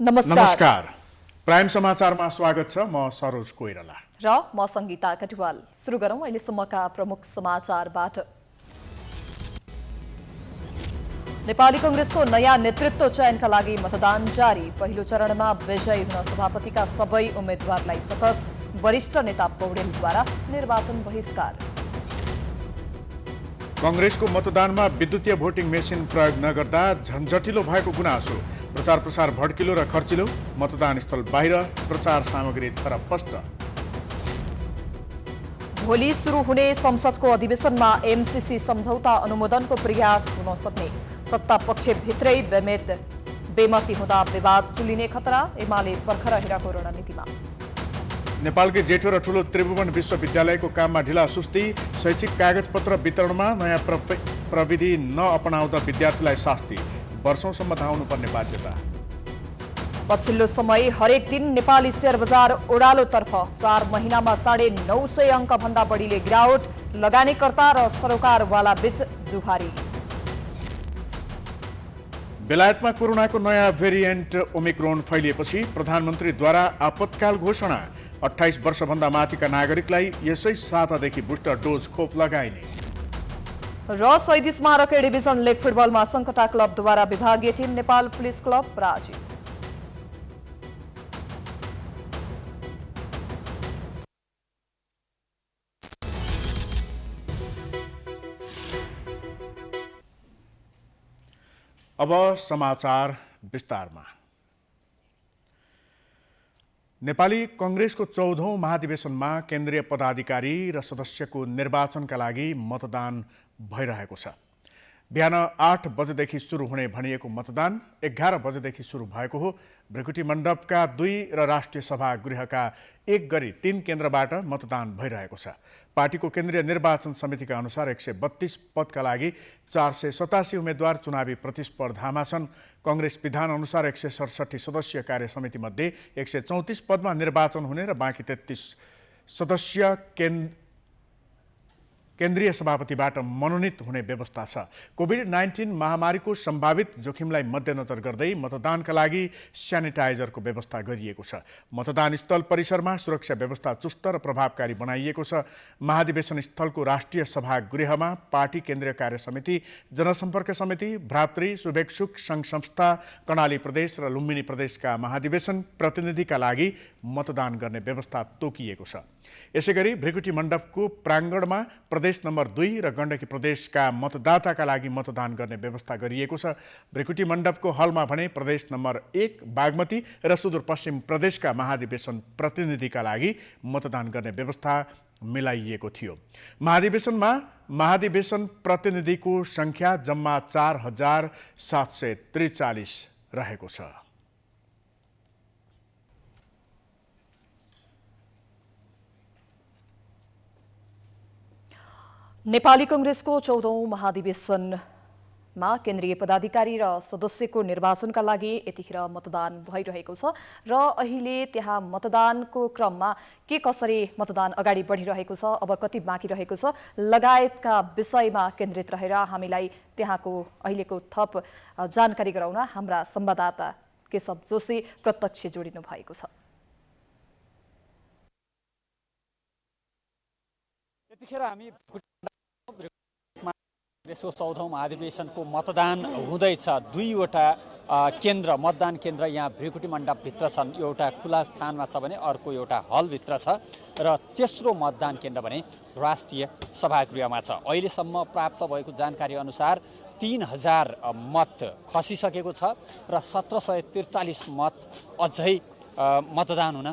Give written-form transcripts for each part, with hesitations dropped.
नमस्कार। प्राइम समाचारमा स्वागत छ। म सरोज कोइराला र म संगीता कटुवाल। सुरु गरौं अहिलेसम्मका प्रमुख समाचारबाट। नेपाली कांग्रेसको नयाँ नेतृत्व चयनका लागि मतदान जारी। पहिलो चरणमा विजयी हुन सभापतिका सबै उम्मेद्वारलाई सकस। वरिष्ठ नेता पौडेलद्वारा निर्वाचन बहिष्कार। कांग्रेसको मतदानमा विद्युतीय भोटिङ मेसिन प्रयोग नगर्दा झन्झटिलो भएको गुनासो। प्रचार प्रसार भड्किलो र खर्चिलो। मतदान स्थल बाहिर प्रचार सामग्री छरपष्ट। भोलि सुरु हुने संसदको अधिवेशनमा एमसीसी सम्झौता अनुमोदनको प्रयास हुन सक्ने। सत्ता पक्ष भित्रै बेमती हुँदा विवाद तुलिने खतरा। एमाले पर्खर हेरेको रणनीतिमा। नेपालकै जेठो र ठूलो त्रिभुवन विश्वविद्यालयको काममा ढिला सुस्ती। शैक्षिक कागजपत्र वितरणमा नयाँ प्रविधि नअपनाउँदा विद्यार्थीलाई शास्ति। वर्षौंसम्म धाउनुपर्ने बाध्यता। पछिल्लो समय हरेक दिन नेपाली शेयर बजार ओह्रालोतर्फ। 4 महिनामा 950 अङ्क भन्दा बढीले गिरावट। लगानीकर्ता र सरोकारवाला बीच जुहारी। बेलायतमा कोरोनाको नयाँ भेरिएन्ट ओमिक्रोन फैलिएपछि प्रधानमन्त्रीद्वारा आपतकाल घोषणा। 28 वर्षभन्दा माथिका नागरिकलाई यसै सातादेखि बुस्टर डोज खोप लगाइने। र शहीद स्मारक ए डिभिजन लिग फुटबलमा सङ्कटा क्लबद्वारा विभागीय टिम नेपाल पुलिस क्लब पराजित। अब समाचार विस्तारमा। नेपाली कांग्रेसको 14औं महाधिवेशनमा केन्द्रीय पदाधिकारी र सदस्यको निर्वाचनका लागि मतदान भइरहेको छ। बिहान 8 बजेदेखि सुरु हुने भनिएको मतदान 11 बजेदेखि सुरु भएको हो। भृकुटी मण्डपका 2 र राष्ट्रिय सभागृहका 1 गरी 3 केन्द्रबाट मतदान भइरहेको छ। पार्टीको केन्द्रीय निर्वाचन समितिका अनुसार 132 पदका लागि 487 उम्मेद्वार चुनावी प्रतिस्पर्धामा छन्। कांग्रेस विधान अनुसार 167 सदस्यीय कार्य समिति मध्ये 134 पदमा निर्वाचन हुने र बाँकी 33 सदस्य केन्द्रीय सभापतिबाट मनोनित हुने व्यवस्था छ। कोभिड-19 महामारीको सम्भावित जोखिमलाई मध्यनजर गर्दै मतदानका लागि स्यानिटाइजरको व्यवस्था गरिएको छ। मतदान स्थल परिसरमा सुरक्षा व्यवस्था चुस्त र प्रभावकारी बनाइएको छ। महाधिवेशन स्थलको राष्ट्रिय सभागृहमा पार्टी केन्द्रीय कार्य समिति, जनसम्पर्क समिति, भ्रातृ शुभेच्छुक सङ्घ संस्था, कर्णाली प्रदेश र लुम्बिनी प्रदेशका महाधिवेशन प्रतिनिधिका लागि मतदान गर्ने व्यवस्था तोकिएको छ। यसैगरी भृकुटी मण्डपको प्राङ्गणमा प्रदेश नम्बर 2 र गण्डकी प्रदेशका मतदाताका लागि मतदान गर्ने व्यवस्था गरिएको छ। भृकुटी मण्डपको हलमा भने प्रदेश नम्बर 1 बागमती र सुदूरपश्चिम प्रदेशका महाधिवेशन प्रतिनिधिका लागि मतदान गर्ने व्यवस्था मिलाइएको थियो। महाधिवेशनमा महाधिवेशन प्रतिनिधिको संख्या जम्मा 4743 रहेको छ। नेपाली कांग्रेसको 14औं महाधिवेशनमा केन्द्रीय पदाधिकारी र सदस्यको निर्वाचनका लागि यतिखेर मतदान भइरहेको छ र अहिले त्यहाँ मतदानको क्रममा के कसरी मतदान अगाडि बढिरहेको छ, अब कति बाँकी रहेको छ लगायतका विषयमा केन्द्रित रहेर हामीलाई त्यहाँको अहिलेको थप जानकारी गराउन हाम्रा संवाददाता केशव जोशी प्रत्यक्ष जोडिनु भएको छ। यतिखेर हामी कांग्रेसको 14औं महाधिवेशनको मतदान हुँदैछ। 2वटा केन्द्र मतदान केन्द्र यहाँ भृकुटी मण्डपभित्र छन्। एउटा खुला स्थानमा छ भने अर्को एउटा हलभित्र छ र तेस्रो मतदान केन्द्र भने राष्ट्रिय सभागृहमा छ। अहिलेसम्म प्राप्त भएको जानकारी अनुसार 3000 मत खसिसकेको छ र 1743 मत अझै मतदान हुन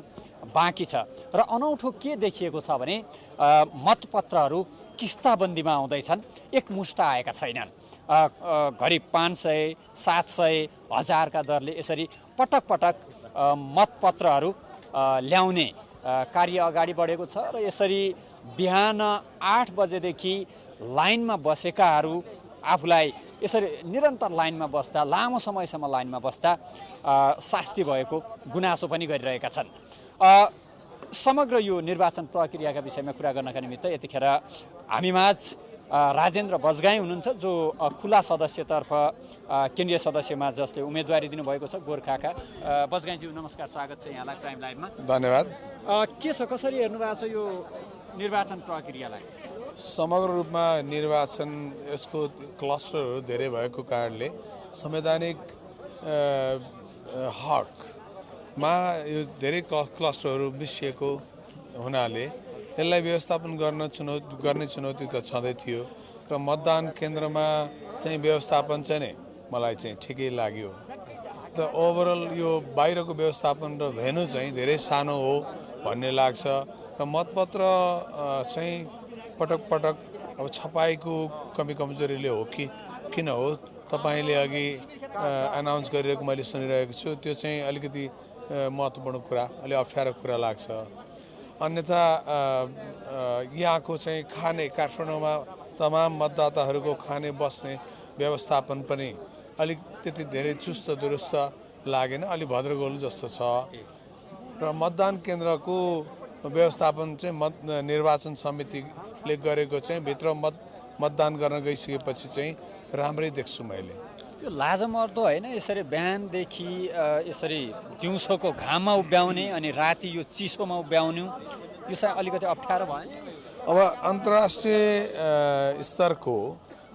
बाँकी छ। र अनौठो के देखिएको छ भने मतपत्रहरू किस्ताबन्दीमा आउँदैछन्, एकमुष्ट आएका छैनन्। घरि 500, 700, 1000 का दरले यसरी पटक पटक मतपत्रहरू ल्याउने कार्य अगाडि बढेको छ र यसरी बिहान 8 बजेदेखि लाइनमा बसेकाहरू आफूलाई यसरी निरन्तर लाइनमा बस्दा, लामो समयसम्म लाइनमा बस्दा शास्ति भएको गुनासो पनि गरिरहेका छन्। समग्र यो निर्वाचन प्रक्रियाका विषयमा कुरा गर्नका निमित्त यतिखेर हामीमाझ राजेन्द्र बजगाई हुनुहुन्छ जो खुला सदस्यतर्फ केन्द्रीय सदस्यमा जसले उम्मेदवारी दिनुभएको छ गोर्खाका। बजगाईज्यू नमस्कार, स्वागत छ यहाँलाई प्राइम लाइभमा। धन्यवाद। के छ, कसरी हेर्नु भएको छ यो निर्वाचन प्रक्रियालाई? समग्र रूपमा निर्वाचन यसको क्लस्टरहरू धेरै भएको कारणले संवैधानिक हकमा यो धेरै क्लस्टरहरू मिसिएको हुनाले यसलाई व्यवस्थापन गर्ने चुनौती त छँदै थियो र मतदान केन्द्रमा चाहिँ व्यवस्थापन चाहिँ नै मलाई चाहिँ ठिकै लाग्यो। त ओभरअल यो बाहिरको व्यवस्थापन र भेन्यू चाहिँ धेरै सानो हो भन्ने लाग्छ र मतपत्र चाहिँ पटक पटक अब छपाईको कमी कमजोरीले हो कि किन हो तपाईँले अघि एनाउन्स गरिरहेको मैले सुनिरहेको छु, त्यो चाहिँ अलिकति महत्त्वपूर्ण कुरा, अलि अप्ठ्यारो कुरा लाग्छ। अन्यथा यहाँको चाहिँ खाने काठमाडौँमा तमाम मतदाताहरूको खाने बस्ने व्यवस्थापन पनि अलिक त्यति धेरै चुस्त दुरुस्त लागेन, अलि भद्रगोल जस्तो छ र मतदान केन्द्रको व्यवस्थापन चाहिँ निर्वाचन समितिले गरेको चाहिँ भित्र मतदान गर्न गइसकेपछि चाहिँ राम्रै देख्छु मैले। यो लाजमर्दो होइन, यसरी बिहानदेखि यसरी दिउँसोको घाममा उभ्याउने अनि राति यो चिसोमा उभ्याउनु, यो चाहिँ अलिकति अप्ठ्यारो भयो। अब अन्तर्राष्ट्रिय स्तरको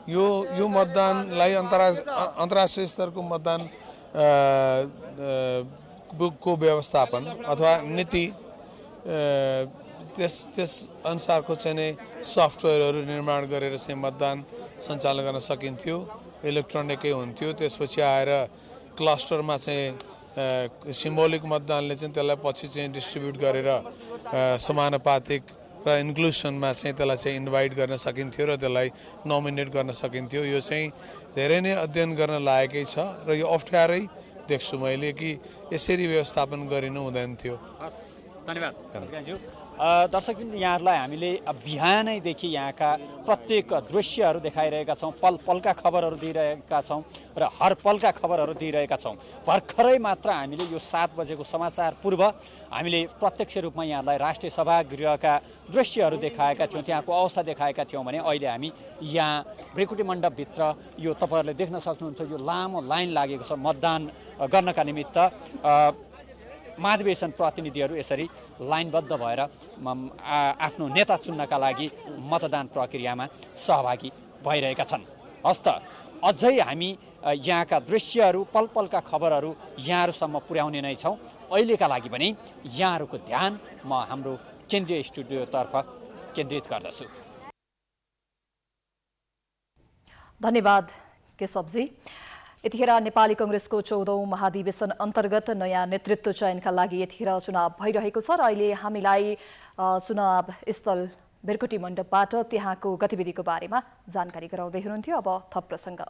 यो मतदानलाई अन्तर्राष्ट्रिय स्तरको मतदान को व्यवस्थापन अथवा नीति त्यस अनुसारको चाहिँ नै सफ्टवेयरहरू निर्माण गरेर चाहिँ मतदान सञ्चालन गर्न सकिन्थ्यो, इलेक्ट्रोनिकै हुन्थ्यो। त्यसपछि आएर क्लस्टरमा चाहिँ सिम्बोलिक मतदानले चाहिँ त्यसलाई पछि चाहिँ डिस्ट्रिब्युट गरेर समानुपातिक र इन्क्लुसनमा चाहिँ त्यसलाई चाहिँ इन्भाइट गर्न सकिन्थ्यो र त्यसलाई नोमिनेट गर्न सकिन्थ्यो। यो चाहिँ धेरै नै अध्ययन गर्न लायकै छ र यो अप्ठ्यारै देख्छु मैले कि यसरी व्यवस्थापन गरिनु हुँदैन थियो। धन्यवाद दर्शकवृन्द, यहाँहरूलाई हामीले बिहानैदेखि यहाँका प्रत्येक दृश्यहरू देखाइरहेका छौँ, पल पलका खबरहरू दिइरहेका छौँ र हर पलका खबरहरू दिइरहेका छौँ। भर्खरै मात्र हामीले यो 7 बजेको समाचार पूर्व हामीले प्रत्यक्ष रूपमा यहाँलाई राष्ट्रिय सभागृहका दृश्यहरू देखाएका थियौँ, त्यहाँको अवस्था देखाएका थियौँ भने अहिले हामी यहाँ भृकुटी मण्डपभित्र यो तपाईँहरूले देख्न सक्नुहुन्छ, यो लामो लाइन लागेको छ मतदान गर्नका निमित्त। महाधिवेशन प्रतिनिधिहरू यसरी लाइनबद्ध भएर आफ्नो नेता चुन्नका लागि मतदान प्रक्रियामा सहभागी भइरहेका छन्। हस्त अझै हामी यहाँका दृश्यहरू पल पलका खबरहरू यहाँहरूसम्म पुर्याउने नै छौँ। अहिलेका लागि पनि यहाँहरूको ध्यान म हाम्रो केन्द्रीय स्टुडियोतर्फ केन्द्रित गर्दछु। धन्यवाद केशवजी। यतिखेर नेपाली कांग्रेसको 14औं महाधिवेशन अन्तर्गत नयाँ नेतृत्व चयनका लागि यतिखेर चुनाव भइरहेको छ र अहिले हामीलाई चुनाव स्थल भृकुटी मण्डपबाट त्यहाँको गतिविधिको बारेमा जानकारी गराउँदै हुनुहुन्थ्यो। अब थप प्रसङ्ग।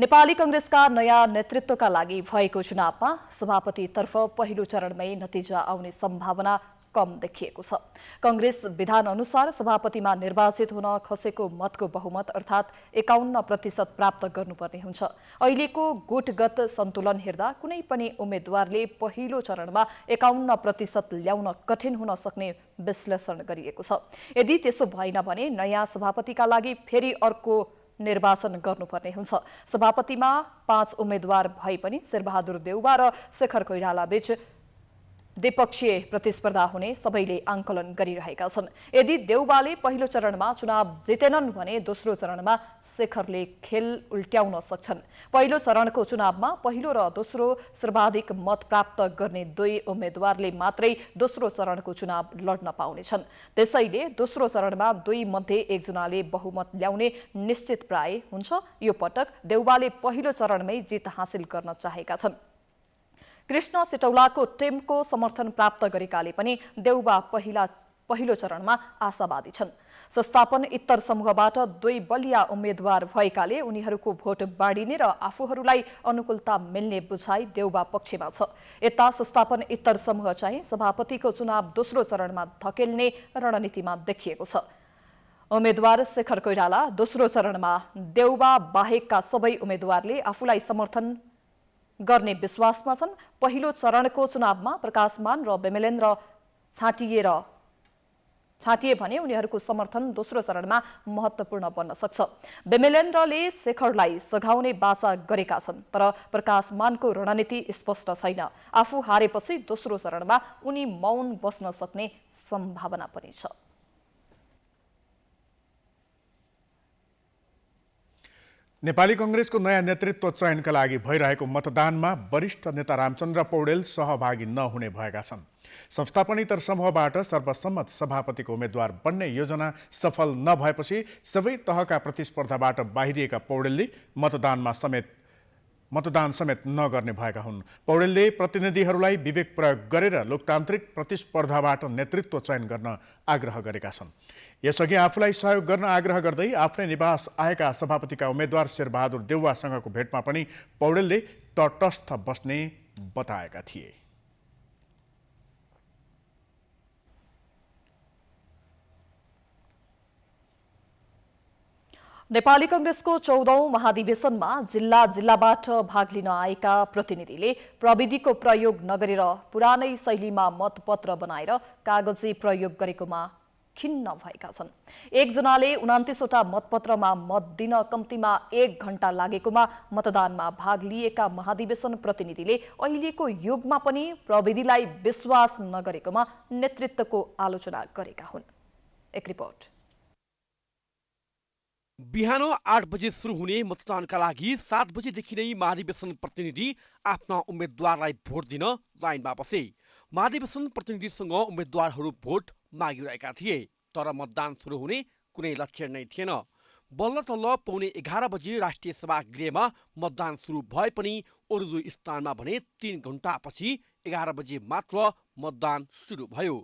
नेपाली कांग्रेसका नयाँ नेतृत्वका लागि भएको चुनावमा सभापतितर्फ पहिलो चरणमै नतिजा आउने सम्भावना कम देखिएको छ। कांग्रेस विधान अनुसार सभापतिमा निर्वाचित हुन खसेको मतको बहुमत अर्थात् 51% प्राप्त गर्नुपर्ने हुन्छ। अहिलेको गुटगत सन्तुलन हेर्दा कुनै पनि उम्मेद्वारले पहिलो चरणमा 51% ल्याउन कठिन हुन सक्ने विश्लेषण गरिएको छ। यदि त्यसो भएन भने नयाँ सभापतिका लागि फेरि अर्को निर्वाचन गर्नुपर्ने हुन्छ। सभापतिमा 5 उम्मेद्वार भए पनि शेरबहादुर देउवा र शेखर कोइराला बीच द्विपक्षीय प्रतिस्पर्धा हुने सबैले आंकलन गरिरहेका छन्। यदि देउवाले पहिलो चरणमा चुनाव जितेनन् भने दोस्रो चरणमा शेखरले खेल उल्ट्याउन सक्छन्। पहिलो चरणको चुनावमा पहिलो र दोस्रो सर्वाधिक मत प्राप्त गर्ने 2 उम्मेद्वारले मात्रै दोस्रो चरणको चुनाव लड्न पाउनेछन्। त्यसैले दोस्रो चरणमा 2 मध्ये एकजनाले बहुमत ल्याउने निश्चित प्राय हुन्छ। यो पटक देउवाले पहिलो चरणमै जित हासिल गर्न चाहेका छन्। कृष्ण सिटौलाको टिमको समर्थन प्राप्त गरेकाले पनि देउवा पहिलो चरणमा आशावादी छन्। संस्थापन इत्तर समूहबाट 2 बलिया उम्मेद्वार भएकाले उनीहरूको भोट बाँडिने र आफूहरूलाई अनुकूलता मिल्ने बुझाइ देउवा पक्षमा छ। यता संस्थापन इत्तर समूह चाहिँ सभापतिको चुनाव दोस्रो चरणमा धकेल्ने रणनीतिमा देखिएको छ। उम्मेद्वार शेखर कोइराला दोस्रो चरणमा देउवा बाहेकका सबै उम्मेद्वारले आफूलाई समर्थन गर्ने विश्वासमा छन्। पहिलो चरणको चुनावमा प्रकाशमान र बेमेलेन्द्र छाटिएर छाटिए भने उनीहरूको समर्थन दोस्रो चरणमा महत्त्वपूर्ण बन्न सक्छ। बेमेलेन्द्रले शेखरलाई सघाउने बाचा गरेका छन्, तर प्रकाश मानको रणनीति स्पष्ट छैन। आफू हारेपछि दोस्रो चरणमा उनी मौन बस्न सक्ने सम्भावना पनि छ। नेपाली कांग्रेसको नयाँ नेतृत्व चयनका लागि भइरहेको मतदानमा वरिष्ठ नेता रामचन्द्र पौडेल सहभागी नहुने भएका छन्। संस्थापनेतर समूहबाट सर्वसम्मत सभापतिको उम्मेद्वार बन्ने योजना सफल नभएपछि सबै तहका प्रतिस्पर्धाबाट बाहिरिएका पौडेलले मतदान समेत नगर्ने भएका हुन्। पौडेलले प्रतिनिधिहरूलाई विवेक प्रयोग गरेर लोकतान्त्रिक प्रतिस्पर्धाबाट नेतृत्व चयन गर्न आग्रह गरेका छन्। यसअघि आफूलाई सहयोग गर्न आग्रह गर्दै आफ्नै निवास आएका सभापतिका उम्मेद्वार शेरबहादुर देउवासँगको भेटमा पनि पौडेलले तटस्थ बस्ने बताएका थिए। नेपाली कांग्रेसको 14औं महाधिवेशनमा जिल्लाबाट भाग लिन आएका प्रतिनिधिले प्रविधिको प्रयोग नगरेर पुरानै शैलीमा मतपत्र बनाएर कागजी प्रयोग गरेकोमा खिन्न भएका छन्। एकजनाले 29वटा मतपत्रमा मत दिन कम्तीमा 1 घण्टा लागेकोमा मतदानमा भाग लिएका महाधिवेशन प्रतिनिधिले अहिलेको युगमा पनि प्रविधिलाई विश्वास नगरेकोमा नेतृत्वको आलोचना गरेका हुन्। एक रिपोर्ट। बिहान 8 बजे सुरु हुने मतदानका लागि 7 बजेदेखि नै महाधिवेशन प्रतिनिधि आफ्ना उम्मेद्वारलाई भोट दिन लाइनमा बसे। महाधिवेशन प्रतिनिधिसँग उम्मेद्वारहरू भोट मागिरहेका थिए, तर मतदान सुरु हुने कुनै लक्षण नै थिएन। बल्ल तल्ल पौने 11 बजे राष्ट्रिय सभागृहमा मतदान सुरु भए पनि अरू स्थानमा भने 3 घण्टापछि 11 बजे मात्र मतदान सुरु भयो।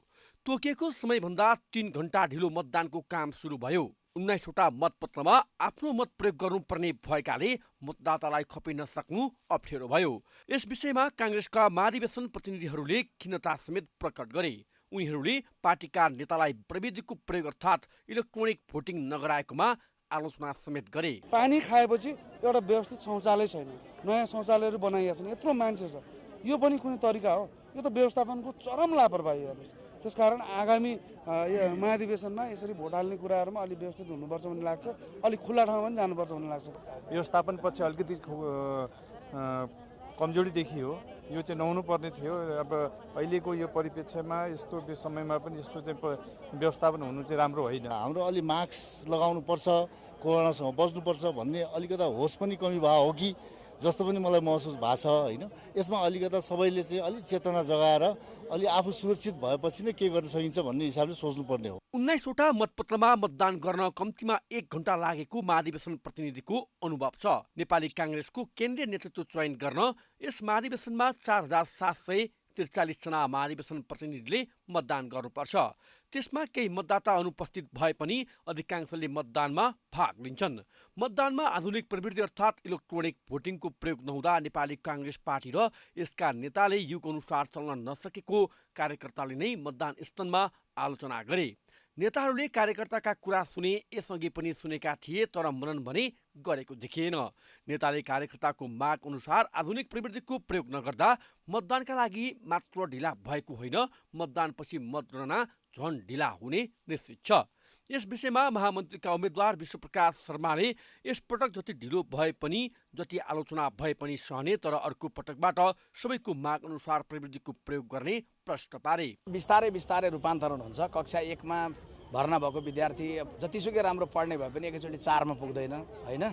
तोकिएको समयभन्दा 3 घण्टा ढिलो मतदानको काम सुरु भयो। 19वटा मतपत्रमा आफ्नो मत प्रयोग गर्नुपर्ने भएकाले मतदातालाई खपिन सक्नु अप्ठ्यारो भयो। यस विषयमा कांग्रेसका महाधिवेशन प्रतिनिधिहरूले खिन्नता समेत प्रकट गरे। उनीहरूले पार्टीका नेतालाई प्रविधिको प्रयोग अर्थात् इलेक्ट्रोनिक भोटिङ नगराएकोमा आलोचना समेत गरे। पानी खाएपछि एउटा व्यवस्थित शौचालय छैन, नयाँ शौचालयहरू बनाइएको छन्, यत्रो मान्छे छ, यो पनि कुनै तरिका हो? यो त व्यवस्थापनको चरम लापरवाही हेर्नुहोस्। त्यसकारण आगामी महाधिवेशनमा यसरी भोट हाल्ने कुराहरूमा अलिक व्यवस्थित हुनुपर्छ भन्ने लाग्छ, अलिक खुल्ला ठाउँमा पनि जानुपर्छ भन्ने लाग्छ। व्यवस्थापन पक्ष अलिकति कमजोरी देखियो, यो चाहिँ नहुनु पर्ने थियो। अब अहिलेको यो परिप्रेक्ष्यमा यस्तो समयमा पनि यस्तो चाहिँ व्यवस्थापन हुनु चाहिँ राम्रो होइन। हाम्रो अलि मास्क लगाउनुपर्छ, कोरोनासँग बच्नुपर्छ भन्ने अलिकता होस पनि कमी भयो हो कि जस्तो पनि मलाई महसुस भएको छ होइन। यसमा अलिकता सबैले चाहिँ अलिक चेतना जगाएर अलि आफू सुरक्षित भएपछि नै के गर्न सकिन्छ भन्ने हिसाबले सोच्नुपर्ने हो। 19वटा मतपत्रमा मतदान गर्न कम्तीमा 1 घण्टा लागेको महाधिवेशन प्रतिनिधिको अनुभव छ। नेपाली कांग्रेसको केन्द्रीय नेतृत्व चयन गर्न यस महाधिवेशनमा 4743 जना महाधिवेशन प्रतिनिधिले मतदान गर्नुपर्छ। त्यसमा केही मतदाता अनुपस्थित भए पनि अधिकांशले मतदानमा भाग लिन्छन्। मतदानमा आधुनिक प्रविधि अर्थात् इलेक्ट्रोनिक भोटिङको प्रयोग नहुँदा नेपाली कांग्रेस पार्टी र यसका नेताले युग अनुसार चल्न नसकेको कार्यकर्ताले नै मतदान स्थलमा आलोचना गरे। नेताहरूले कार्यकर्ताका कुरा सुने, यसअघि पनि सुनेका थिए, तर मनन भने गरेको देखिएन। नेताले कार्यकर्ताको माग अनुसार आधुनिक प्रविधिको प्रयोग नगर्दा मतदानका लागि मात्र ढिला भएको होइन, मतदानपछि मतगणना झन ढिला हुने निश्चित छ। यस विषयमा महामन्त्रीका उम्मेद्वार विश्वप्रकाश शर्माले यसपटक जति ढिलो भए पनि, जति आलोचना भए पनि सहने, तर अर्को पटकबाट सबैको माग अनुसार प्रविधिको प्रयोग गर्ने प्रश्न पारे। बिस्तारै रूपान्तरण हुन्छ। कक्षा 1 मा भर्ना भएको विद्यार्थी जतिसुकै राम्रो पढ्ने भए पनि एकैचोटि 4 मा पुग्दैन होइन।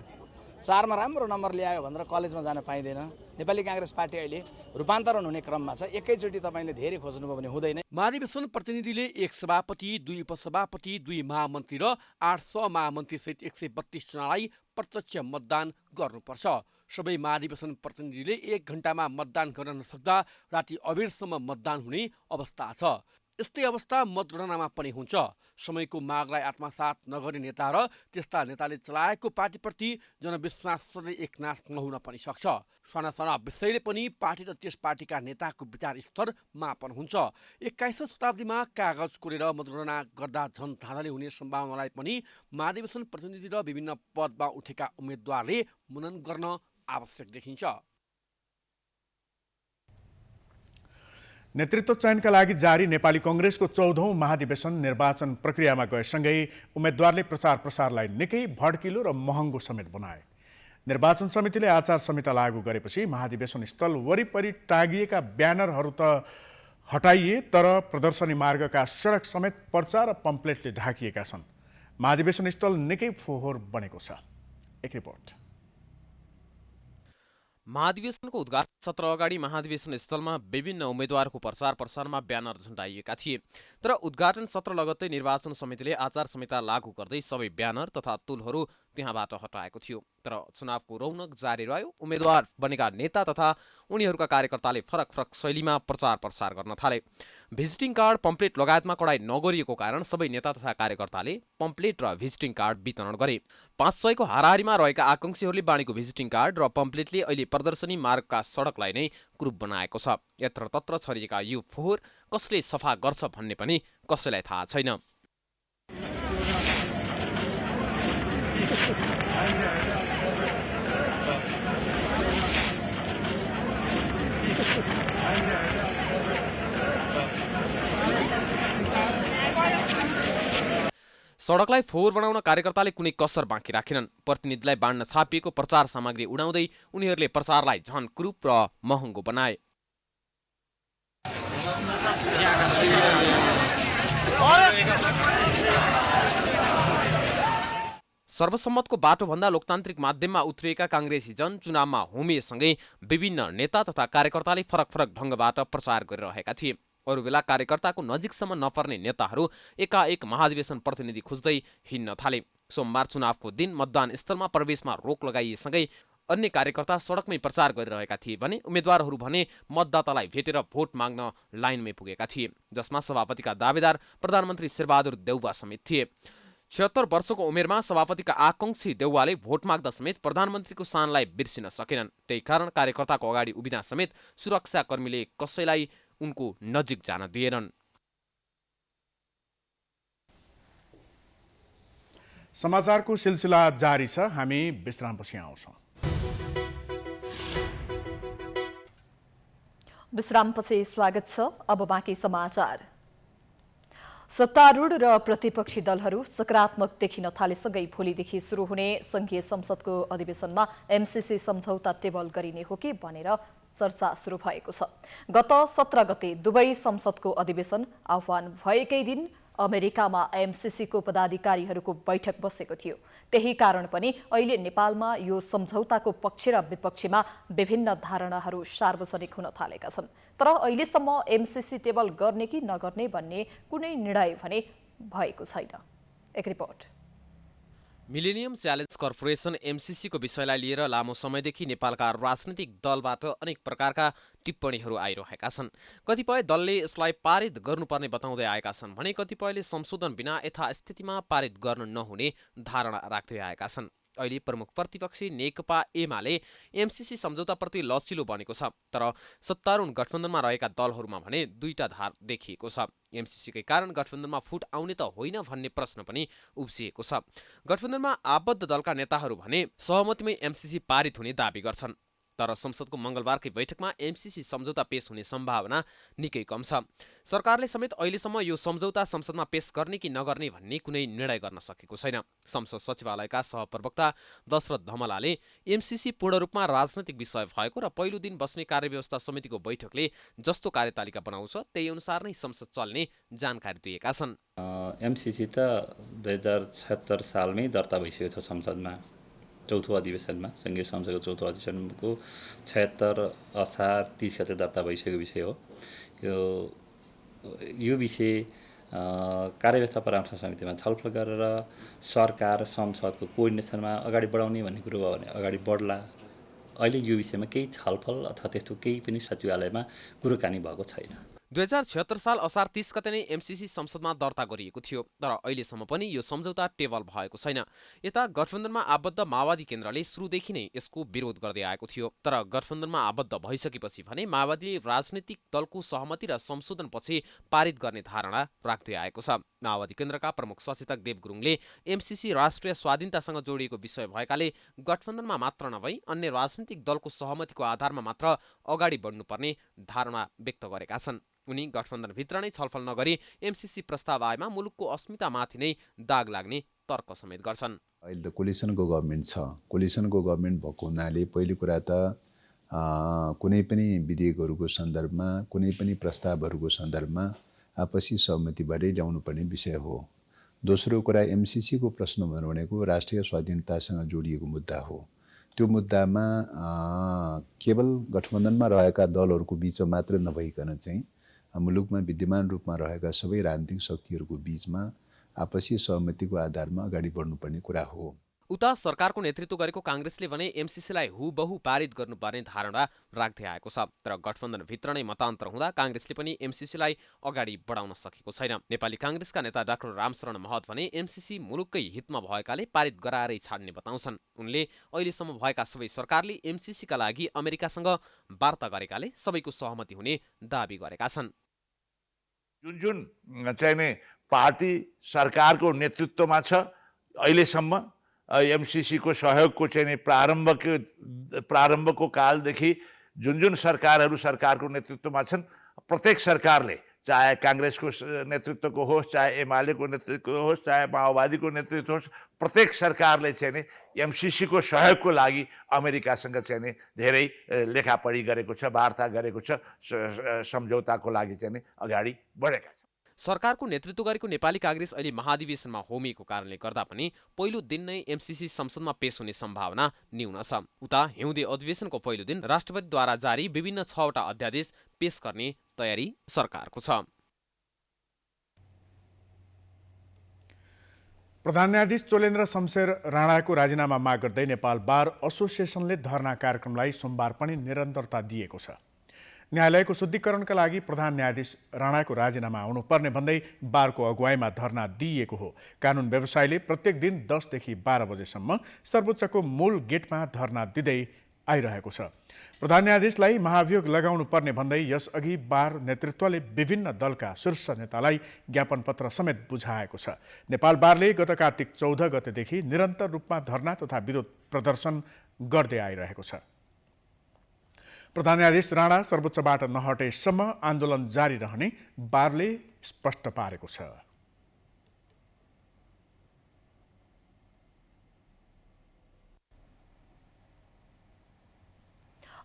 4 मा राम्रो नम्बर ल्यायो भनेर कलेजमा जान पाइँदैन। नेपाली कांग्रेस पार्टी अहिले रूपान्तरण हुने क्रममा छ। एकैचोटि तपाईँले धेरै खोज्नुभयो भने हुँदैन। महाधिवेशन प्रतिनिधिले 1 सभापति, 2 उपसभापति, 2 महामन्त्री र 8 सहमहामन्त्री सहित 132 जनालाई प्रत्यक्ष मतदान गर्नुपर्छ। सबै महाधिवेशन प्रतिनिधिले 1 घण्टामा मतदान गर्न नसक्दा राति अबेरसम्म मतदान हुने अवस्था छ। यस्तै अवस्था मतगणनामा पनि हुन्छ। समयको मागलाई आत्मसात नगर्ने नेता र त्यस्ता नेताले चलाएको पार्टीप्रति जनविश्वास सधैँ एकनाश नहुन पनि सक्छ। साना विषयले पनि पार्टी र त्यस पार्टीका नेताको विचार स्तर मापन हुन्छ। 21औं शताब्दीमा कागज कोरेर मतगणना गर्दा झन धाँधली हुने सम्भावनालाई पनि महाधिवेशन प्रतिनिधि र विभिन्न पदमा उठेका उम्मेद्वारले मनन गर्न आवश्यक देखिन्छ। नेतृत्व चयनका लागि जारी नेपाली कङ्ग्रेसको 14औं महाधिवेशन निर्वाचन प्रक्रियामा गएसँगै उम्मेद्वारले प्रचार प्रसारलाई निकै भड्किलो र महँगो समेत बनाए। निर्वाचन समितिले आचार संहिता लागू गरेपछि महाधिवेशन स्थल वरिपरि टाँगिएका ब्यानरहरू त हटाइए, तर प्रदर्शनी मार्गका सडक समेत पर्चा र पम्पलेटले ढाकिएका छन्। महाधिवेशन स्थल निकै फोहोर बनेको छ। एक रिपोर्ट। महाधिवेशनको उद्घाटन सत्र अगाडि महाधिवेशन स्थलमा विभिन्न उम्मेद्वारको प्रचार प्रसारमा ब्यानर झुन्डाइएका थिए, तर उद्घाटन सत्र लगत्तै निर्वाचन समितिले आचार संहिता लागू गर्दै सबै ब्यानर तथा तुलहरू त्यहाँबाट हटाएको थियो। तर चुनावको रौनक जारी रह्यो। उम्मेद्वार बनेका नेता तथा उनीहरूका कार्यकर्ताले फरक फरक शैलीमा प्रचार प्रसार गर्न थाले। भिजिटिङ कार्ड, पम्पलेट लगायतमा कडाई नगरिएको कारण सबै नेता तथा कार्यकर्ताले पम्पलेट र भिजिटिङ कार्ड वितरण गरे। 500 को हाराहारीमा रहेका आकांक्षीहरूले बाँडेको भिजिटिङ कार्ड र पम्पलेटले अहिले प्रदर्शनी मार्गका सडकलाई नै कुरूप बनाएको छ। यत्रतत्र छरिएका यो फोहोर कसले सफा गर्छ भन्ने पनि कसैलाई थाहा छैन। सडकलाई फोहोर बनाउन कार्यकर्ताले कुनै कसर बाँकी राखेनन्। प्रतिनिधिलाई बाँड्न छापिएको प्रचार सामग्री उडाउँदै उनीहरूले प्रचारलाई झन कुरूप र महँगो बनाए। सर्वसम्मतको बाटोभन्दा लोकतान्त्रिक माध्यममा उत्रिएका काङ्ग्रेसी जन चुनावमा होमिएसँगै विभिन्न नेता तथा कार्यकर्ताले फरक फरक ढङ्गबाट प्रचार गरिरहेका थिए। अरू बेला कार्यकर्ताको नजिकसम्म नपर्ने नेताहरू एकाएक महाधिवेशन प्रतिनिधि खोज्दै हिँड्न थाले। सोमबार चुनावको दिन मतदान स्थलमा प्रवेशमा रोक लगाइएसँगै अन्य कार्यकर्ता सडकमै प्रचार गरिरहेका थिए भने उम्मेद्वारहरू भने मतदातालाई भेटेर भोट माग्न लाइनमै पुगेका थिए, जसमा सभापतिका दावेदार प्रधानमन्त्री शेरबहादुर देउवा समेत थिए। 76 वर्षको उमेरमा सभापतिका आकांक्षी देउवाले भोट माग्दा समेत प्रधानमन्त्रीको शानलाई बिर्सिन सकेनन्। त्यही कारण कार्यकर्ताको अगाडि उभिँदा समेत सुरक्षाकर्मीले कसैलाई उनको नजिक जान दिएनन्। समाचारको सिलसिला जारी छ। हामी विश्रामपछि आउँछौँ। विश्रामपछि स्वागत छ। अब बाँकी समाचार। सत्तारूढ र प्रतिपक्षी दलहरू सकारात्मक देखिन थालेसँगै भोलिदेखि सुरु हुने संघीय संसदको अधिवेशनमा एमसीसी सम्झौता टेबल गरिने हो कि भनेर चर्चा सुरु भएको छ। गत 17 गते दुवै संसदको अधिवेशन आह्वान भएकै दिन अमेरिकामा एमसीसीको पदाधिकारीहरूको बैठक बसेको थियो। त्यही कारण पनि अहिले नेपालमा यो सम्झौताको पक्ष र विपक्षमा विभिन्न धारणाहरू सार्वजनिक हुन थालेका छन्। तर अहिलेसम्म एमसीसी टेबल गर्ने कि नगर्ने भन्ने कुनै निर्णय भने भएको छैन। एक रिपोर्ट। मिलेनियम च्यालेन्ज कर्पोरेसन एमसीसीको विषयलाई लिएर लामो समयदेखि नेपालका राजनीतिक दलबाट अनेक प्रकारका टिप्पणीहरू आइरहेका छन्। कतिपय दलले यसलाई पारित गर्नुपर्ने बताउँदै आएका छन् भने कतिपयले संशोधन बिना यथास्थितिमा पारित गर्न नहुने धारणा राख्दै आएका छन्। अहिले प्रमुख प्रतिपक्षी नेकपा एमाले एमसीसी सम्झौताप्रति लचिलो बनेको छ, तर सत्तारूढ गठबन्धनमा रहेका दलहरूमा भने दुईटा धार देखिएको छ। एमसीसीकै कारण गठबन्धनमा फुट आउने त होइन भन्ने प्रश्न पनि उब्जिएको छ। गठबन्धनमा आबद्ध दलका नेताहरू भने सहमतिमै एमसीसी पारित हुने दाबी गर्छन्, तर संसदको मंगलबारकै बैठकमा एमसीसी सम्झौता पेश हुने सम्भावना निकै कम छ। सरकारले समेत अहिलेसम्म यो सम्झौता संसदमा पेश गर्ने कि नगर्ने भन्ने कुनै निर्णय गर्न सकेको छैन। संसद सचिवालयका सहप्रवक्ता दशरथ धमलाले एमसीसी पूर्ण रूपमा राजनैतिक विषय भएको र पहिलो दिन बस्ने कार्यव्यवस्था समितिको बैठकले जस्तो कार्यतालिका बनाउँछ त्यही अनुसार नै संसद चल्ने जानकारी दिएका छन्। एमसीसी त 2076 सालमै दर्ता भइसकेको छ संसदमा। चौथो अधिवेशनमा संघीय संसदको चौथो अधिवेशनको 76 असार 30 गते दर्ता भइसकेको विषय हो। यो विषय कार्यव्यवस्था परामर्श समितिमा छलफल गरेर सरकार संसदको कोअर्डिनेसनमा अगाडि बढाउने भन्ने कुरो भयो भने अगाडि बढ्ला। अहिले यो विषयमा केही छलफल अथवा त्यस्तो केही पनि सचिवालयमा कुराकानी भएको छैन। 2076 साल असार 30 गते नै एमसीसी संसदमा दर्ता गरिएको थियो, तर अहिलेसम्म पनि यो सम्झौता टेबल भएको छैन। यता गठबन्धनमा आबद्ध माओवादी केन्द्रले सुरुदेखि नै यसको विरोध गर्दै आएको थियो, तर गठबन्धनमा आबद्ध भइसकेपछि भने माओवादीले राजनीतिक दलको सहमति र संशोधनपछि पारित गर्ने धारणा राख्दै आएको छ। माओवादी केन्द्रका प्रमुख सचेतक देव गुरुङले एमसीसी राष्ट्रिय स्वाधीनतासँग जोडिएको विषय भएकाले गठबन्धनमा मात्र नभई अन्य राजनीतिक दलको सहमतिको आधारमा मात्र अगाडि बढ्नुपर्ने धारणा व्यक्त गरेका छन्। उनी गठबन्धनभित्र नै छलफल नगरी एमसीसी प्रस्ताव आएमा मुलुकको अस्मितामाथि नै दाग लाग्ने तर्क समेत गर्छन्। अहिले त कोलिसनको गभर्मेन्ट छ। कोलिसनको गभर्मेन्ट भएको हुनाले पहिलो कुरा त कुनै पनि विधेयकहरूको सन्दर्भमा कुनै पनि प्रस्तावहरूको सन्दर्भमा आपसी सहमतिबाटै ल्याउनुपर्ने विषय हो। दोस्रो कुरा एमसीसीको प्रश्न भनेको राष्ट्रिय स्वाधीनतासँग जोडिएको मुद्दा हो। त्यो मुद्दामा केवल गठबन्धनमा रहेका दलहरूको बीचमा मात्र नभइकन चाहिँ मुलुकमा विद्यमान रूपमा रहेका सबै राजनीतिक शक्तिहरूको बीचमा आपसी सहमतिको आधारमा अगाडि बढ्नुपर्ने कुरा हो। उता सरकारको नेतृत्व गरेको काङ्ग्रेसले भने एमसीसीलाई हुबहु पारित गर्नुपर्ने धारणा राख्दै आएको छ। तर गठबन्धनभित्र नै मतान्तर हुँदा काङ्ग्रेसले पनि एमसीसीलाई अगाडि बढाउन सकेको छैन। नेपाली काङ्ग्रेसका नेता डाक्टर रामशरण महत भने एमसीसी मुलुककै हितमा भएकाले पारित गराएरै छाड्ने बताउँछन्। उनले अहिलेसम्म भएका सबै सरकारले एमसीसीका लागि अमेरिकासँग वार्ता गरेकाले सबैको सहमति हुने दाबी गरेका छन्। जुन चाहिँ पार्टी सरकारको नेतृत्वमा छ अहिलेसम्म एमसीसीको सहयोगको चाहिँ प्रारम्भको कालदेखि जुन सरकारहरू सरकारको नेतृत्वमा छन् प्रत्येक सरकारले चाहे काङ्ग्रेसको नेतृत्वको होस् चाहे एमालेको नेतृत्व होस् चाहे माओवादीको नेतृत्व होस् प्रत्येक सरकारले चाहिँ एमसीसीको सहयोगको लागि अमेरिकासँग चाहिँ धेरै लेखापढी गरेको छ, वार्ता गरेको छ, सम्झौताको लागि चाहिँ अगाडि बढेका छन्। सरकारको नेतृत्व गरेको नेपाली काङ्ग्रेस अहिले महाधिवेशनमा होमिएको कारणले गर्दा पनि पहिलो दिन नै एमसीसी संसदमा पेश हुने सम्भावना न्यून छ। उता हिउँदे अधिवेशनको पहिलो दिन राष्ट्रपतिद्वारा जारी विभिन्न 6वटा अध्यादेश पेश गर्ने तयारी सरकारको छ। प्रधान न्यायाधीश चोलेन्द्र शमशेर राणाको राजीनामा माग गर्दै नेपाल बार एसोसिएसनले धरना कार्यक्रमलाई सोमबार पनि निरन्तरता दिएको छ। न्यायालयको शुद्धिकरणका लागि प्रधान न्यायाधीश राणाको राजीनामा आउनुपर्ने भन्दै बारको अगुवाईमा धरना दिइएको हो। कानुन व्यवसायले प्रत्येक दिन 10 देखि 12 बजेसम्म सर्वोच्चको मूल गेटमा धरना दिँदै आइरहेको छ। प्रधान न्यायाधीशलाई महाभियोग लगाउनु पर्ने भन्दै यसअघि बार नेतृत्वले विभिन्न दलका शीर्ष नेतालाई ज्ञापन पत्र समेत बुझाएको छ। नेपाल बारले गत कार्तिक 14 गतेदेखि निरन्तर रूपमा धरना तथा विरोध प्रदर्शन गर्दै आइरहेको छ। प्रधान न्यायाधीश राणा सर्वोच्चबाट नहटेसम्म आन्दोलन जारी रहने बारले स्पष्ट पारेको छ।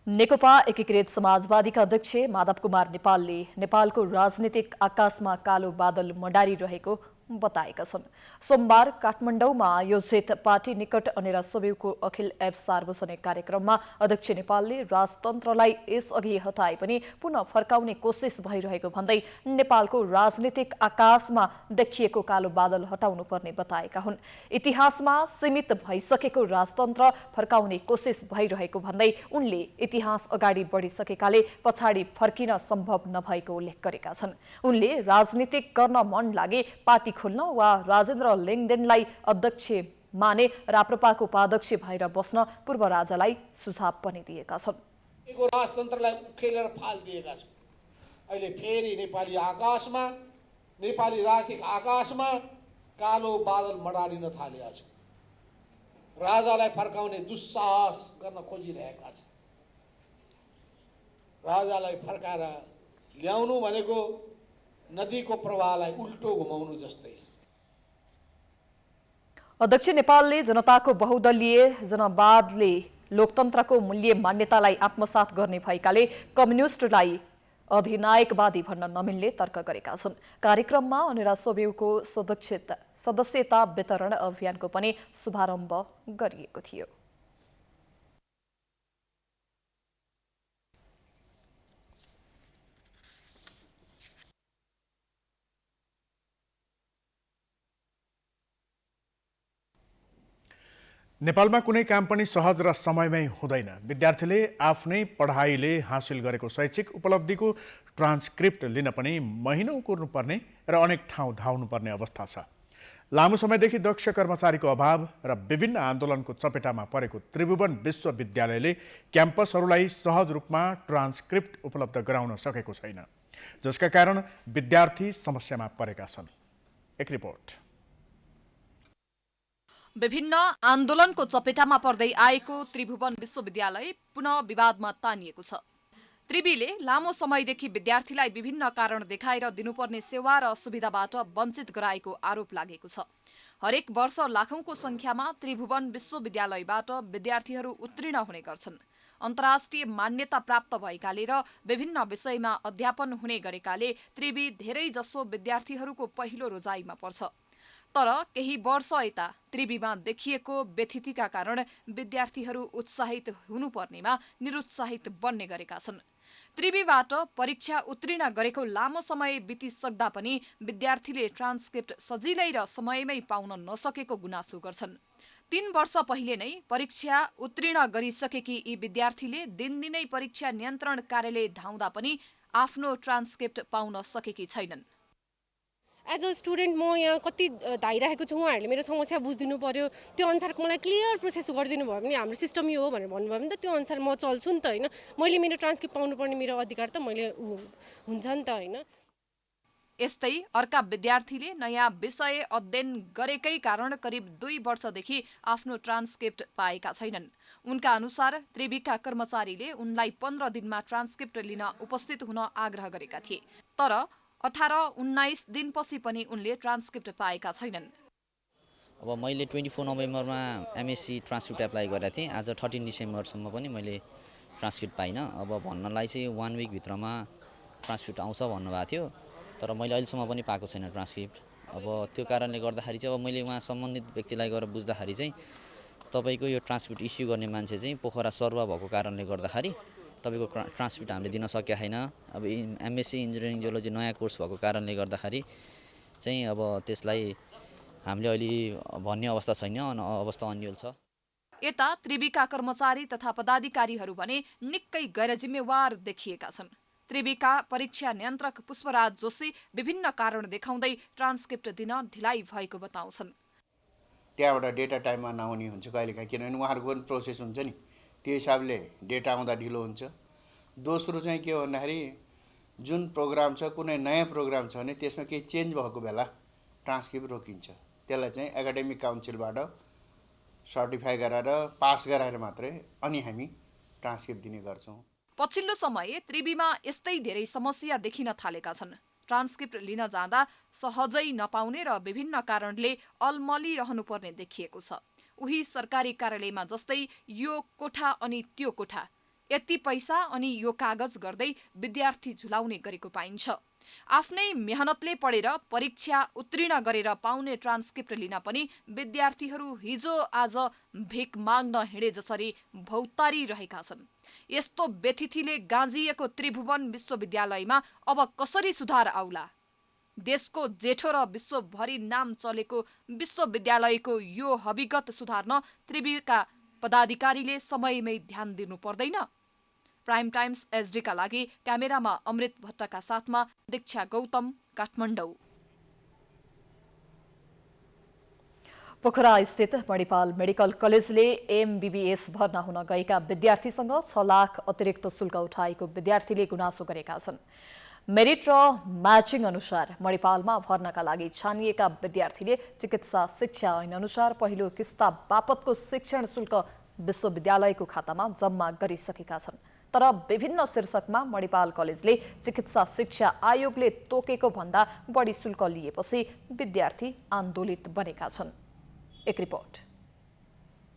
नेकपा एकीकृत समाजवादीका अध्यक्ष माधव कुमार नेपालले नेपालको राजनीतिक आकाशमा कालो बादल मडारिरहेको बताएका छन्। सोमबार काठमाडौँमा आयोजित पार्टी निकट अनेरा सबिउको अखिल एप सार्वजनिक कार्यक्रममा अध्यक्ष नेपालले राजतन्त्रलाई यसअघि हटाए पनि पुनः फर्काउने कोसिस भइरहेको भन्दै नेपालको राजनीतिक आकाशमा देखिएको कालो बादल हटाउनु पर्ने बताएका हुन्। इतिहासमा सीमित भइसकेको राजतन्त्र फर्काउने कोसिस भइरहेको भन्दै उनले इतिहास अगाडि बढिसकेकाले पछाडि फर्किन सम्भव नभएको उल्लेख गरेका छन्। उनले राजनीतिक गर्न मन लागे पार्टी खोल्न वा राजेन्द्र लेङदेनलाई अध्यक्ष माने राप्रपाको उपाध्यक्ष भएर बस्न पूर्व राजालाई सुझाव पनि दिएका छन्। राजतन्त्रलाई उखेलेर फालिदिएका छन्। अहिले फेरि नेपाली आकाशमा नेपाली राजनीतिक आकाशमा कालो बादल मडारिन थालेका छन्। राजालाई फर्काउने दुस्साहस गर्न खोजिरहेका छन्। राजालाई फर्काएर ल्याउनु भनेको नदीको प्रवाहलाई उल्टो घुमाउनु जस्तै। अध्यक्ष नेपालले जनताको बहुदलीय जनवादले लोकतन्त्रको मूल्य मान्यतालाई आत्मसात गर्ने भएकाले कम्युनिस्टलाई अधिनायकवादी भन्न नमिल्ने तर्क गरेका छन्। कार्यक्रममा अनेरा सबिउको सदस्यता वितरण अभियानको पनि शुभारम्भ गरिएको थियो। नेपालमा कुनै काम पनि सहज र समयमै हुँदैन। विद्यार्थीले आफ्नै पढाइले हासिल गरेको शैक्षिक उपलब्धिको ट्रान्सक्रिप्ट लिन पनि महिनौँ कुर्नुपर्ने र अनेक ठाउँ धाउनुपर्ने अवस्था छ। लामो समयदेखि दक्ष कर्मचारीको अभाव र विभिन्न आन्दोलनको चपेटामा परेको त्रिभुवन विश्वविद्यालयले क्याम्पसहरूलाई सहज रूपमा ट्रान्सक्रिप्ट उपलब्ध गराउन सकेको छैन, जसका कारण विद्यार्थी समस्यामा परेका छन्। एक रिपोर्ट। विभिन्न आन्दोलनको चपेटामा पर्दै आएको त्रिभुवन विश्वविद्यालय पुनः विवादमा तानिएको छ। त्रिवीले लामो समयदेखि विद्यार्थीलाई विभिन्न कारण देखाएर दिनुपर्ने सेवा र सुविधाबाट वञ्चित गराएको आरोप लागेको छ। हरेक वर्ष लाखौंको संख्यामा त्रिभुवन विश्वविद्यालयबाट विद्यार्थीहरू उत्तीर्ण हुने गर्छन्। अन्तर्राष्ट्रिय मान्यता प्राप्त भएकाले र विभिन्न विषयमा अध्यापन हुने गरेकाले त्रिवी धेरै जसो विद्यार्थीहरूको पहिलो रोजाइमा पर्छ। तर केही वर्ष यता त्रिवीमा देखिएको व्यथितिका कारण विद्यार्थीहरू उत्साहित हुनुपर्नेमा निरुत्साहित बन्ने गरेका छन्। त्रिवीबाट परीक्षा उत्तीर्ण गरेको लामो समय बितिसक्दा पनि विद्यार्थीले ट्रान्सक्रिप्ट सजिलै र समयमै पाउन नसकेको गुनासो गर्छन्। 3 वर्ष पहिले नै परीक्षा उत्तीर्ण गरिसकेकी यी विद्यार्थीले दिनदिनै परीक्षा नियन्त्रण कार्यालय धाउँदा पनि आफ्नो ट्रान्सक्रिप्ट पाउन सकेकी छैनन्। एज अ स्टुडेन्ट म यहाँ कति धाइरहेको छु, उहाँहरूले मेरो समस्या बुझिदिनु पर्यो, त्यो अनुसारको मलाई क्लियर प्रोसेस गरिदिनु भयो भने हाम्रो सिस्टम यो हो भनेर भन्नुभयो भने त त्यो अनुसार म चल्छु नि त होइन। मैले मेरो ट्रान्सक्रिप्ट पाउनुपर्ने मेरो अधिकार त मैले हुन्छ नि त होइन। यस्तै अर्का विद्यार्थीले नयाँ विषय अध्ययन गरेकै कारण करिब 2 वर्षदेखि आफ्नो ट्रान्सक्रिप्ट पाएका छैनन्। उनका अनुसार त्रिवीका कर्मचारीले उनलाई 15 दिनमा ट्रान्सक्रिप्ट लिन उपस्थित हुन आग्रह गरेका थिए, तर 18-19 दिनपछि पनि उनले ट्रान्सक्रिप्ट पाएका छैनन्। अब मैले 24 नोभेम्बरमा एमएससी ट्रान्सक्रिप्ट एप्लाई गरेको थिएँ। आज 13 डिसेम्बरसम्म पनि मैले ट्रान्सक्रिप्ट पाइनँ। अब भन्नलाई चाहिँ 1 विक भित्रमा ट्रान्सक्रिप्ट आउँछ भन्नुभएको थियो, तर मैले अहिलेसम्म पनि पाएको छैन ट्रान्सक्रिप्ट। अब त्यो कारणले गर्दाखेरि चाहिँ अब मैले उहाँ सम्बन्धित व्यक्तिलाई गएर बुझ्दाखेरि चाहिँ तपाईँको यो ट्रान्सक्रिप्ट इस्यु गर्ने मान्छे चाहिँ पोखरा सरुवा भएको कारणले गर्दाखेरि तपाईँको ट्रान्सक्रिप्ट हामीले दिन सकेका छैन। अब एमएससी इन्जिनियरिङ जियोलोजी नयाँ कोर्स भएको कारणले गर्दाखेरि चाहिँ अब त्यसलाई हामीले अहिले भन्ने अवस्था छैन, अवस्था अन्यल छ। यता त्रिवीका कर्मचारी तथा पदाधिकारीहरू भने निकै गैरजिम्मेवार देखिएका छन्। त्रिवीका परीक्षा नियन्त्रक पुष्पराज जोशी विभिन्न कारण देखाउँदै ट्रान्सक्रिप्ट दिन ढिलाइ भएको बताउँछन्। त्यहाँबाट डेटा टाइममा नहुने हुन्छ कहिलेकाहीँ, किनभने उहाँहरूको पनि प्रोसेस हुन्छ नि, त्यो हिसाबले डेटा आउँदा ढिलो हुन्छ। दोस्रो चाहिँ के हो भन्दाखेरि जुन प्रोग्राम छ, कुनै नयाँ प्रोग्राम छ भने त्यसमा केही चेन्ज भएको बेला ट्रान्सक्रिप्ट रोकिन्छ। त्यसलाई चाहिँ एकाडेमिक काउन्सिलबाट सर्टिफाई गराएर पास गराएर मात्रै अनि हामी ट्रान्सक्रिप्ट दिने गर्छौँ। पछिल्लो समय त्रिवीमा यस्तै धेरै समस्या देखिन थालेका छन्। ट्रान्सक्रिप्ट लिन जाँदा सहजै नपाउने र विभिन्न कारणले अलमली रहनुपर्ने देखिएको छ। उही सरकारी कार्यालयमा जस्तै यो कोठा अनि त्यो कोठा, यति पैसा अनि यो कागज गर्दै विद्यार्थी झुलाउने गरेको पाइन्छ। आफ्नै मेहनतले पढेर परीक्षा उत्तीर्ण गरेर पाउने ट्रान्सक्रिप्ट लिन पनि विद्यार्थीहरू हिजो आज भिख माग्न हिँडे जसरी भौतारी रहेका छन्। यस्तो व्यथितिले गाँजिएको त्रिभुवन विश्वविद्यालयमा अब कसरी सुधार आउला? देशको जेठो र विश्वभरि नाम चलेको विश्वविद्यालयको यो हविगत सुधार्न त्रिवीका पदाधिकारीले समयमै ध्यान दिनु पर्दैन? प्राइम टाइम्स एसडीका लागि क्यामेरामा अमृत भट्टका साथमा दीक्षा गौतम, काठमाडौँ। पोखरा स्थित मणिपाल मेडिकल कलेजले एमबीबीएस भर्ना हुन गएका विद्यार्थीसँग 6 लाख अतिरिक्त शुल्क उठाएको विद्यार्थीले गुनासो गरेका छन्। मेरिट र म्याचिङ अनुसार मणिपालमा भर्नाका लागि छानिएका विद्यार्थीले चिकित्सा शिक्षा ऐन अनुसार पहिलो किस्ता बापतको शिक्षण शुल्क विश्वविद्यालयको खातामा जम्मा गरिसकेका छन्। तर विभिन्न शीर्षकमा मणिपाल कलेजले चिकित्सा शिक्षा आयोगले तोकेको भन्दा बढी शुल्क लिएपछि विद्यार्थी आन्दोलित बनेका छन्। एक रिपोर्ट।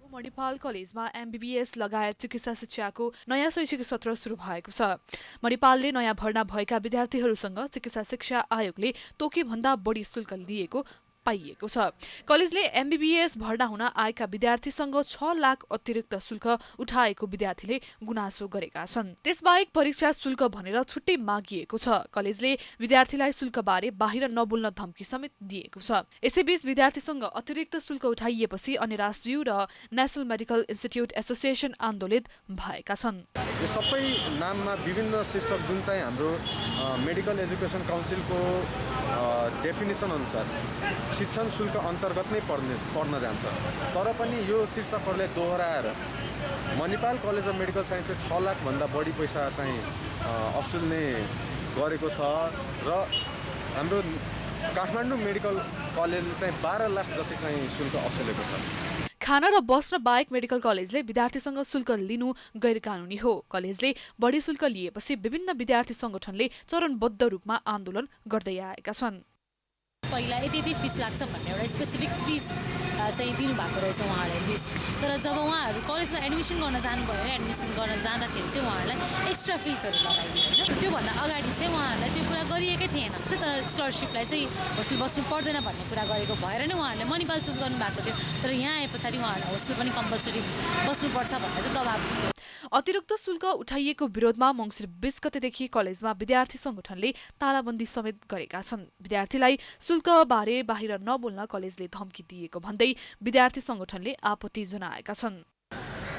मणिपाल कलेजमा एमबीबीएस लगायत चिकित्सा शिक्षाको नयाँ शैक्षिक सत्र सुरु भएको छ। मणिपालले नयाँ भर्ना भएका विद्यार्थीहरूसँग चिकित्सा शिक्षा आयोगले तोके भन्दा बढी शुल्क लिएको पाइएको छ। कलेजले एमबीबीएस भर्ना हुन आएका विद्यार्थीसँग 6 लाख अतिरिक्त शुल्क उठाएको विद्यार्थीले गुनासो गरेका छन्। त्यसबाहेक परीक्षा शुल्क भनेर छुट्टै मागिएको छ। कलेजले विद्यार्थीलाई शुल्कबारे बाहिर नबोल्न धम्की समेत दिएको छ। यसैबीच विद्यार्थीसँग अतिरिक्त शुल्क उठाइएपछि अनिरासब्यू र नेशनल मेडिकल इन्स्टिट्युट एसोसिएसन आन्दोलित भएका छन्। यो सबै नाममा विभिन्न शीर्षक जुन चाहिँ हाम्रो मेडिकल एजुकेसन काउन्सिलको डेफिनेसन अनुसार शिक्षण शुल्क अन्तर्गत नै पर्न जान्छ। तर पनि यो शीर्षकहरूले दोहोऱ्याएर मणिपाल कलेज अफ मेडिकल साइन्सले 6 लाखभन्दा बढी पैसा चाहिँ असुल्ने गरेको छ र हाम्रो काठमाडौँ मेडिकल कलेजले चाहिँ 12 लाख जति चाहिँ शुल्क असुलेको छ। खाना र बस्न बाहेक मेडिकल कलेजले विद्यार्थीसँग शुल्क लिनु गैर कानुनी हो। कलेजले बढी शुल्क लिएपछि विभिन्न विद्यार्थी संगठनले चरणबद्ध रूपमा आन्दोलन गर्दै आएका छन्। पहिला यति फिस लाग्छ भन्ने एउटा स्पेसिफिक फिस चाहिँ दिनुभएको रहेछ उहाँहरूले लिस्ट। तर जब उहाँहरू कलेजमा एडमिसन गर्न जानुभयो, एडमिसन गर्न जाँदाखेरि चाहिँ उहाँहरूलाई एक्स्ट्रा फिसहरू लगाइयो होइन। त्योभन्दा अगाडि चाहिँ उहाँहरूलाई त्यो कुरा गरिएकै थिएन। तर स्कलरसिपलाई चाहिँ होस्टेल बस्नु पर्दैन भन्ने कुरा गरेको भएर नै उहाँहरूले मणिपाल चुज गर्नुभएको थियो। तर यहाँ आए पछाडि उहाँहरूलाई होस्टेल पनि कम्पलसरी बस्नुपर्छ भनेर चाहिँ दबाब दियो। अतिरिक्त शुल्क उठाइएको विरोधमा मङ्सिर 20 गतेदेखि कलेजमा विद्यार्थी संगठनले तालाबन्दी समेत गरेका छन्। विद्यार्थीलाई शुल्कबारे बाहिर नबोल्न कलेजले धम्की दिएको भन्दै विद्यार्थी संगठनले आपत्ति जनाएका छन्।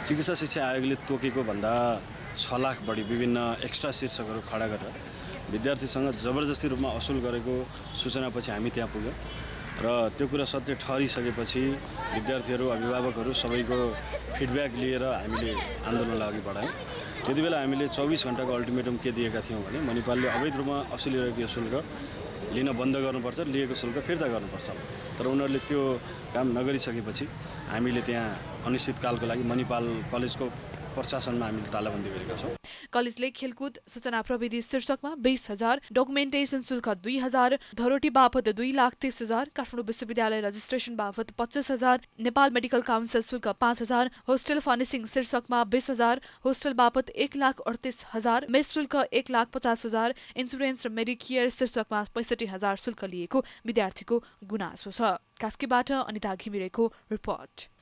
चिकित्सा शिक्षा आयोगले तोकेको भन्दा 6 लाख बढी विभिन्न एक्स्ट्रा शीर्षकहरू खडा गरेर विद्यार्थीसँग जबरजस्ती रूपमा असुल गरेको सूचनापछि हामी त्यहाँ पुग्यौँ र त्यो कुरा सत्य ठहरिसकेपछि विद्यार्थीहरू, अभिभावकहरू सबैको फिडब्याक लिएर हामीले आन्दोलनलाई अघि बढायौँ। त्यति बेला हामीले 24 घण्टाको अल्टिमेटम के दिएका थियौँ भने मणिपालले अवैध रूपमा असुलिरहेको यो शुल्क लिन बन्द गर्नुपर्छ, लिएको शुल्क फिर्ता गर्नुपर्छ। तर उनीहरूले त्यो काम नगरिसकेपछि हामीले त्यहाँ अनिश्चितकालको लागि मणिपाल कलेजको प्रशासनमा हामीले तालाबन्दी गरेका छौँ। कलेजले खेलकुद सूचना प्रविधि शीर्षकमा 20,000, डकुमेन्टेसन शुल्क 2,000, धरोटी बापत 2,30,000, काठमाडौँ विश्वविद्यालय रजिस्ट्रेसन बापत 25,000, नेपाल मेडिकल काउन्सिल शुल्क 5,000, होस्टेल फर्निसिङ शीर्षकमा 20,000, होस्टेल बापत 1,38,000, मेस शुल्क 1,50,000, इन्सुरेन्स र मेडिकेयर शीर्षकमा 65,000 शुल्क लिएको विद्यार्थीको गुनासो छ। कास्कीबाट अनिता घिमिरेको रिपोर्ट।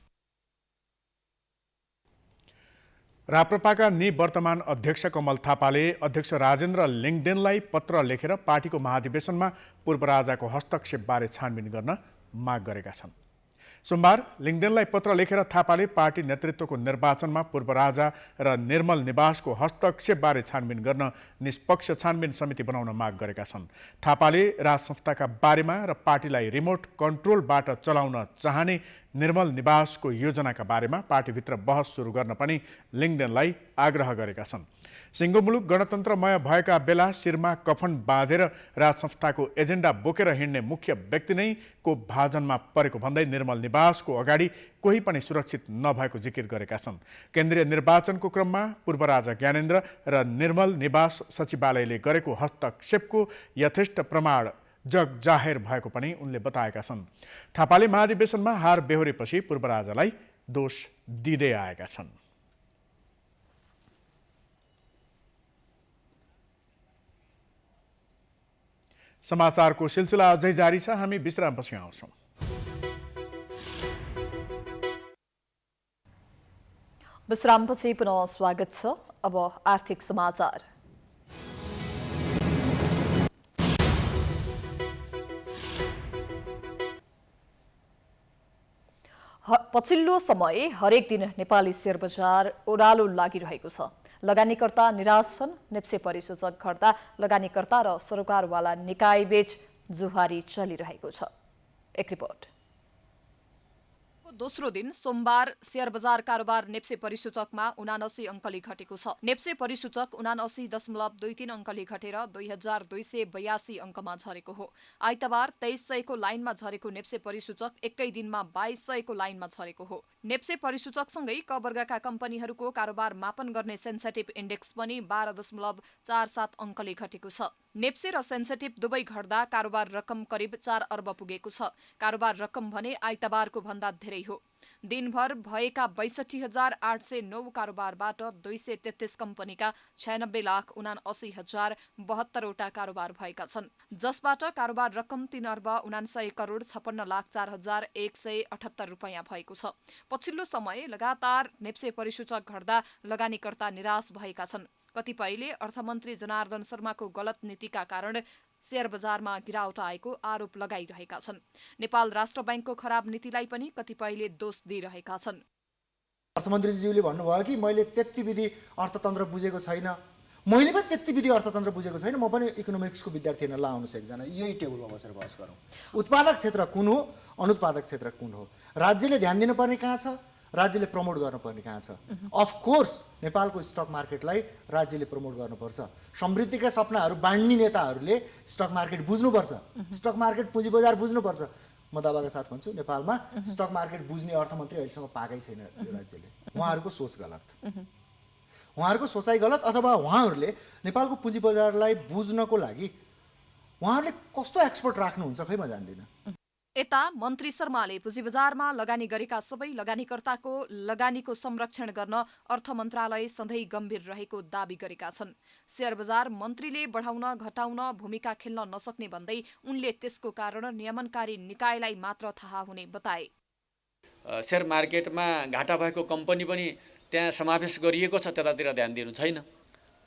राप्रपाका निवर्तमान अध्यक्ष कमल थापाले अध्यक्ष राजेन्द्र लिङदेनलाई पत्र लेखेर पार्टीको महाधिवेशनमा पूर्व राजाको हस्तक्षेपबारे छानबिन गर्न माग गरेका छन्। सोमबार लिङदेनलाई पत्र लेखेर थापाले पार्टी नेतृत्वको निर्वाचनमा पूर्व राजा र निर्मल निवासको हस्तक्षेपबारे छानबिन गर्न निष्पक्ष छानबिन समिति बनाउन माग गरेका छन्। थापाले राज संस्थाका बारेमा र पार्टीलाई रिमोट कन्ट्रोलबाट चलाउन चाहने निर्मल निवासको योजनाका बारेमा पार्टीभित्र बहस सुरु गर्न पनि लिङदेनलाई आग्रह गरेका छन्। सिङ्गो मुलुक गणतन्त्रमय भएका बेला शिरमा कफन बाँधेर राज संस्थाको एजेन्डा बोकेर हिँड्ने मुख्य व्यक्ति नै को भाजनमा परेको भन्दै निर्मल निवासको अगाडि कोही पनि सुरक्षित नभएको जिकिर गरेका छन्। केन्द्रीय निर्वाचनको क्रममा पूर्व राजा ज्ञानेन्द्र र निर्मल निवास सचिवालयले गरेको हस्तक्षेपको यथेष्ट प्रमाण जग जाहेर भएको पनि उनले बताएका छन्। थापाले महाधिवेशनमा हार बेहोरेपछि पूर्व राजालाई दोष दिँदै आएका छन्। समाचारको सिलसिला अझै जारी छ, हामी विश्रामपछि आउँछौँ। विश्रामपछि पुनः स्वागत छ। अब आर्थिक समाचार। पछिल्लो समय हरेक दिन नेपाली शेयर बजार ओह्रालो लागिरहेको छ। लगानीकर्ता निराश छन्। नेप्से परिसूचक घट्दा लगानीकर्ता र सरोकारवाला निकायबीच जुहारी चलिरहेको छ। एक रिपोर्ट। दोस्रो दिन सोमबार शेयर बजार कारोबार नेप्से परिसूचकमा 79 अङ्कले घटेको छ। नेप्से परिसूचक 79.23 अङ्कले घटेर 2282 अङ्कमा झरेको हो। आइतबार 2300 को लाइनमा झरेको नेप्से परिसूचक एकै दिनमा 2200 को लाइनमा झरेको हो। नेप्से परिसूचकसँगै क वर्गका कम्पनीहरूको कारोबार मापन गर्ने सेन्सेटिभ इन्डेक्स पनि 12.47 अङ्कले घटेको छ। नेप्से र सेन्सेटिभ दुवै घट्दा कारोबार रकम करिब 4 अर्ब पुगेको छ। कारोबार रकम भने आइतबारको भन्दा धेरै हो। दिनभर भएका 62,809 कारोबारबाट 233 कम्पनीका 96,79,072 वटा कारोबार भएका छन्, जसबाट कारोबार रकम 3 अर्ब 99 करोड 56,04,178 रुपैयाँ भएको छ। पछिल्लो समय लगातार नेप्से परिसूचक घट्दा लगानीकर्ता निराश भएका छन्। कतिपयले अर्थमन्त्री जनार्दन शर्माको गलत नीतिका कारण शेयर बजारमा गिरावट आएको आरोप लगाइरहेका छन्। नेपाल राष्ट्र बैंकको खराब नीतिलाई पनि कतिपयले दोष दिइरहेका छन्। अर्थमन्त्रीज्यूले भन्नुभयो कि मैले त्यति विधि अर्थतन्त्र बुझेको छैन, मैले पनि त्यति विधि अर्थतन्त्र बुझेको छैन, म पनि इकोनोमिक्सको विद्यार्थी होइन, ला आउनुहोस् एकजना यही टेबलमा बसेर बहस गरौँ। उत्पादक क्षेत्र कुन हो, अनुत्पादक क्षेत्र कुन हो, राज्यले ध्यान दिनुपर्ने कहाँ छ, राज्यले प्रमोट गर्नुपर्ने कहाँ छ। अफकोर्स नेपालको स्टक मार्केटलाई राज्यले प्रमोट गर्नुपर्छ। समृद्धिका सपनाहरू बाँड्ने नेताहरूले स्टक मार्केट बुझ्नुपर्छ, स्टक मार्केट पुँजी बजार बुझ्नुपर्छ। म दावाका साथ भन्छु नेपालमा स्टक मार्केट बुझ्ने अर्थमन्त्री अहिलेसम्म पाएकै छैन यो राज्यले। उहाँहरूको सोच गलत, उहाँहरूको सोचाइ गलत, अथवा उहाँहरूले नेपालको पुँजी बजारलाई बुझ्नको लागि उहाँहरूले कस्तो एक्सपर्ट राख्नुहुन्छ खै म जान्दिनँ। यता मन्त्री शर्माले पुँजी बजारमा लगानी गरेका सबै लगानीकर्ताको लगानीको संरक्षण गर्न अर्थ मन्त्रालय सधैँ गम्भीर रहेको दावी गरेका छन्। शेयर बजार मन्त्रीले बढाउन घटाउन भूमिका खेल्न नसक्ने भन्दै उनले त्यसको कारण नियमनकारी निकायलाई मात्र थाहा हुने बताए। शेयर मार्केटमा घाटा भएको कम्पनी पनि त्यहाँ समावेश गरिएको छ, त्यतातिर ध्यान दिनु छैन।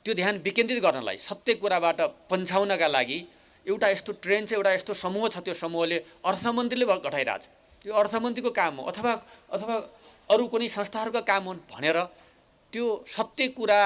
त्यो ध्यान विकेन्द्रित गर्नलाई, सत्य कुराबाट पन्छाउनका लागि एउटा यस्तो ट्रेन्ड छ, एउटा यस्तो समूह छ, त्यो समूहले अर्थमन्त्रीले घटाइरहेछ, यो अर्थमन्त्रीको काम हो अथवा अरू कुनै संस्थाहरूका काम हुन् भनेर त्यो सत्य कुरा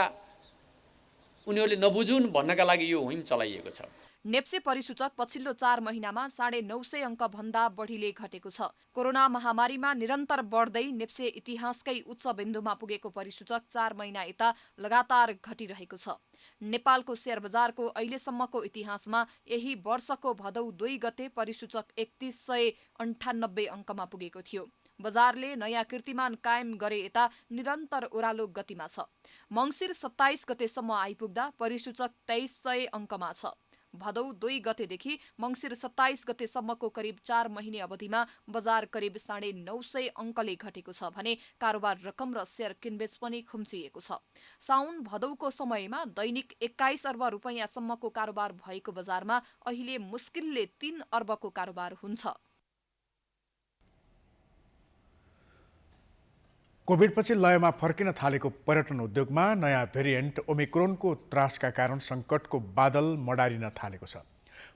उनीहरूले नबुझुन् भन्नका लागि यो हुइम चलाइएको छ। नेप्से परिसूचक पछिल्लो 4 महिनामा 950 अङ्क भन्दा बढीले घटेको छ। कोरोना महामारीमा निरन्तर बढ्दै नेप्से इतिहासकै उच्च बिन्दुमा पुगेको परिसूचक 4 महिना यता लगातार घटिरहेको छ। नेपालको शेयर बजारको अहिलेसम्मको इतिहासमा यही वर्षको भदौ 2 गते परिसूचक 3198 अङ्कमा पुगेको थियो। बजारले नयाँ कीर्तिमान कायम गरे यता निरन्तर ओह्रालो गतिमा छ। मङ्सिर 27 गतेसम्म आइपुग्दा परिसूचक 2300 अङ्कमा छ। भदौ 2 गतेदेखि मङ्सिर 27 गतेसम्मको करिब 4 महिने अवधिमा बजार करिब 950 अङ्कले घटेको छ भने कारोबार रकम र शेयर किनबेच पनि खुम्चिएको छ। साउन भदौको समयमा दैनिक 21 अर्ब रुपैयाँसम्मको कारोबार भएको बजारमा अहिले मुस्किलले 3 अर्बको कारोबार हुन्छ। कोभिडपछि लयमा फर्किन थालेको पर्यटन उद्योगमा नयाँ भेरिएन्ट ओमिक्रोनको त्रासका कारण सङ्कटको बादल मडारिन थालेको छ।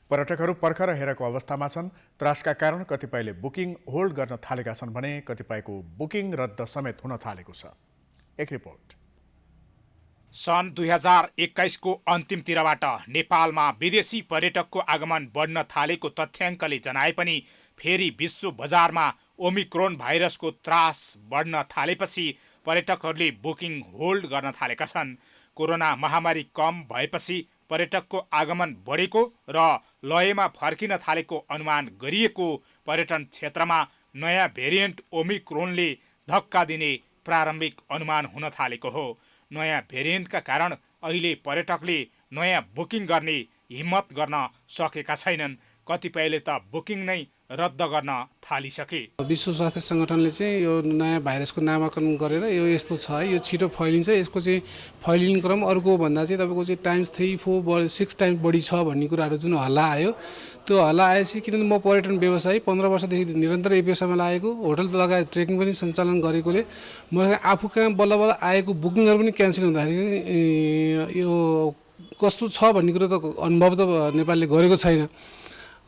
पर्यटकहरू पर्खर हेरेको अवस्थामा छन्। त्रासका कारण कतिपयले बुकिङ होल्ड गर्न थालेका छन् भने कतिपयको बुकिङ रद्द समेत हुन थालेको छ। एक रिपोर्ट। सन् 2021 को अन्तिमतिरबाट नेपालमा विदेशी पर्यटकको आगमन बढ्न थालेको तथ्याङ्कले जनाए पनि फेरि विश्व बजारमा ओमिक्रोन भाइरसको त्रास बढ्न थालेपछि पर्यटकहरूले बुकिङ होल्ड गर्न थालेका छन्। कोरोना महामारी कम भएपछि पर्यटकको आगमन बढेको र लयमा फर्किन थालेको अनुमान गरिएको पर्यटन क्षेत्रमा नयाँ भेरिएन्ट ओमिक्रोनले धक्का दिने प्रारम्भिक अनुमान हुन थालेको हो। नयाँ भेरिएन्टका कारण अहिले पर्यटकले नयाँ बुकिङ गर्ने हिम्मत गर्न सकेका छैनन्। कतिपयले त बुकिङ नै रद्द गर्न थालिसके। विश्व स्वास्थ्य सङ्गठनले चाहिँ यो नयाँ भाइरसको नामाकरण गरेर यो यस्तो छ है, यो छिटो फैलिन्छ, यसको चाहिँ फैलिने क्रम अर्को भन्दा चाहिँ तपाईँको चाहिँ टाइम्स 3, 4, 6 टाइम्स बढी छ भन्ने कुराहरू जुन हल्ला आयो, त्यो हल्ला आएपछि किनभने म पर्यटन व्यवसायी 15 वर्षदेखि निरन्तर यो व्यवसायमा लागेको, होटल लगायत ट्रेकिङ पनि सञ्चालन गरेकोले म आफू कहाँ बल्ल बल्ल आएको बुकिङहरू पनि क्यान्सल हुँदाखेरि यो कस्तो छ भन्ने कुरो त अनुभव त नेपालले गरेको छैन।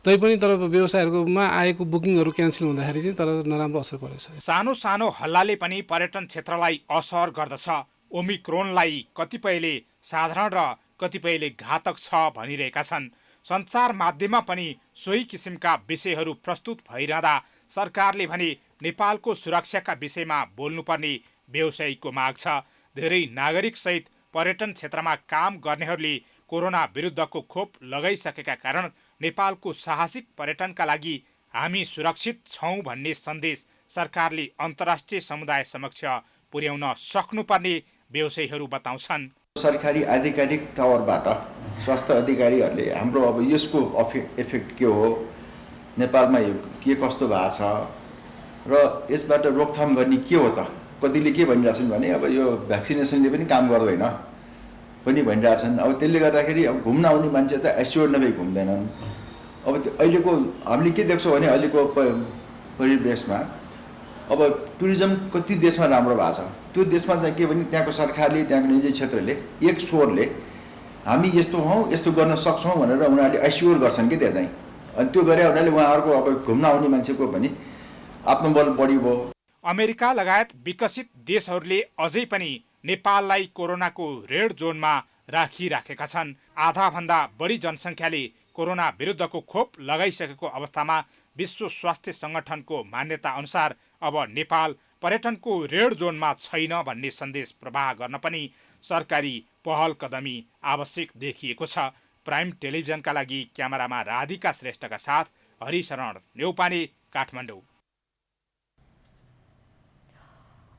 तैपनि तर व्यवसायहरूमा आएको बुकिङहरू क्यान्सल हुँदाखेरि चाहिँ तर नराम्रो असर परेको छ। सानो सानो हल्लाले पनि पर्यटन क्षेत्रलाई असर गर्दछ। ओमिक्रोनलाई कतिपयले साधारण र कतिपयले घातक छ भनिरहेका छन्। सञ्चार माध्यममा पनि सोही किसिमका विषयहरू प्रस्तुत भइरहँदा सरकारले भने नेपालको सुरक्षाका विषयमा बोल्नुपर्ने व्यवसायीको माग छ। धेरै नागरिकसहित पर्यटन क्षेत्रमा काम गर्नेहरूले कोरोना विरुद्धको खोप लगाइसकेका कारण नेपालको साहसिक पर्यटनका लागि हामी सुरक्षित छौँ भन्ने सन्देश सरकारले अन्तर्राष्ट्रिय समुदाय समक्ष पुर्याउन सक्नुपर्ने व्यवसायीहरू बताउँछन्। सरकारी आधिकारिक तवरबाट स्वास्थ्य अधिकारीहरूले हाम्रो अब यसको इफेक्ट के हो, नेपालमा यो के कस्तो भएको छ र यसबाट रोकथाम गर्ने के हो त, कतिले के भनिरहेछन् भने अब यो भ्याक्सिनेसनले पनि काम गर्दैन पनि भनिरहेछन्। अब त्यसले गर्दाखेरि अब घुम्न आउने मान्छे त एस्योर नभई घुम्दैनन्। अब अहिलेको हामीले के देख्छौँ भने अहिलेको परिवेशमा अब टुरिज्म कति देशमा राम्रो भएको छ, त्यो देशमा चाहिँ के भने त्यहाँको सरकारले, त्यहाँको निजी क्षेत्रले एक स्वरले हामी यस्तो हौँ, यस्तो गर्न सक्छौँ भनेर उनीहरूले एस्योर गर्छन् कि त्यहाँ चाहिँ। अनि त्यो गरे हुनाले उहाँहरूको अब घुम्न आउने मान्छेको पनि आत्मबल बढी भयो। अमेरिका लगायत विकसित देशहरूले अझै पनि नेपाललाई कोरोनाको रेड जोनमा राखिराखेका छन्। आधाभन्दा बढी जनसङ्ख्याले कोरोना विरुद्धको खोप लगाइसकेको अवस्थामा विश्व स्वास्थ्य सङ्गठनको मान्यता अनुसार अब नेपाल पर्यटनको रेड जोनमा छैन भन्ने सन्देश प्रवाह गर्न पनि सरकारी पहल कदमी आवश्यक देखिएको छ। प्राइम टेलिभिजनका लागि क्यामेरामा राधिका श्रेष्ठका साथ हरिशरण न्यौपाने, काठमाडौँ।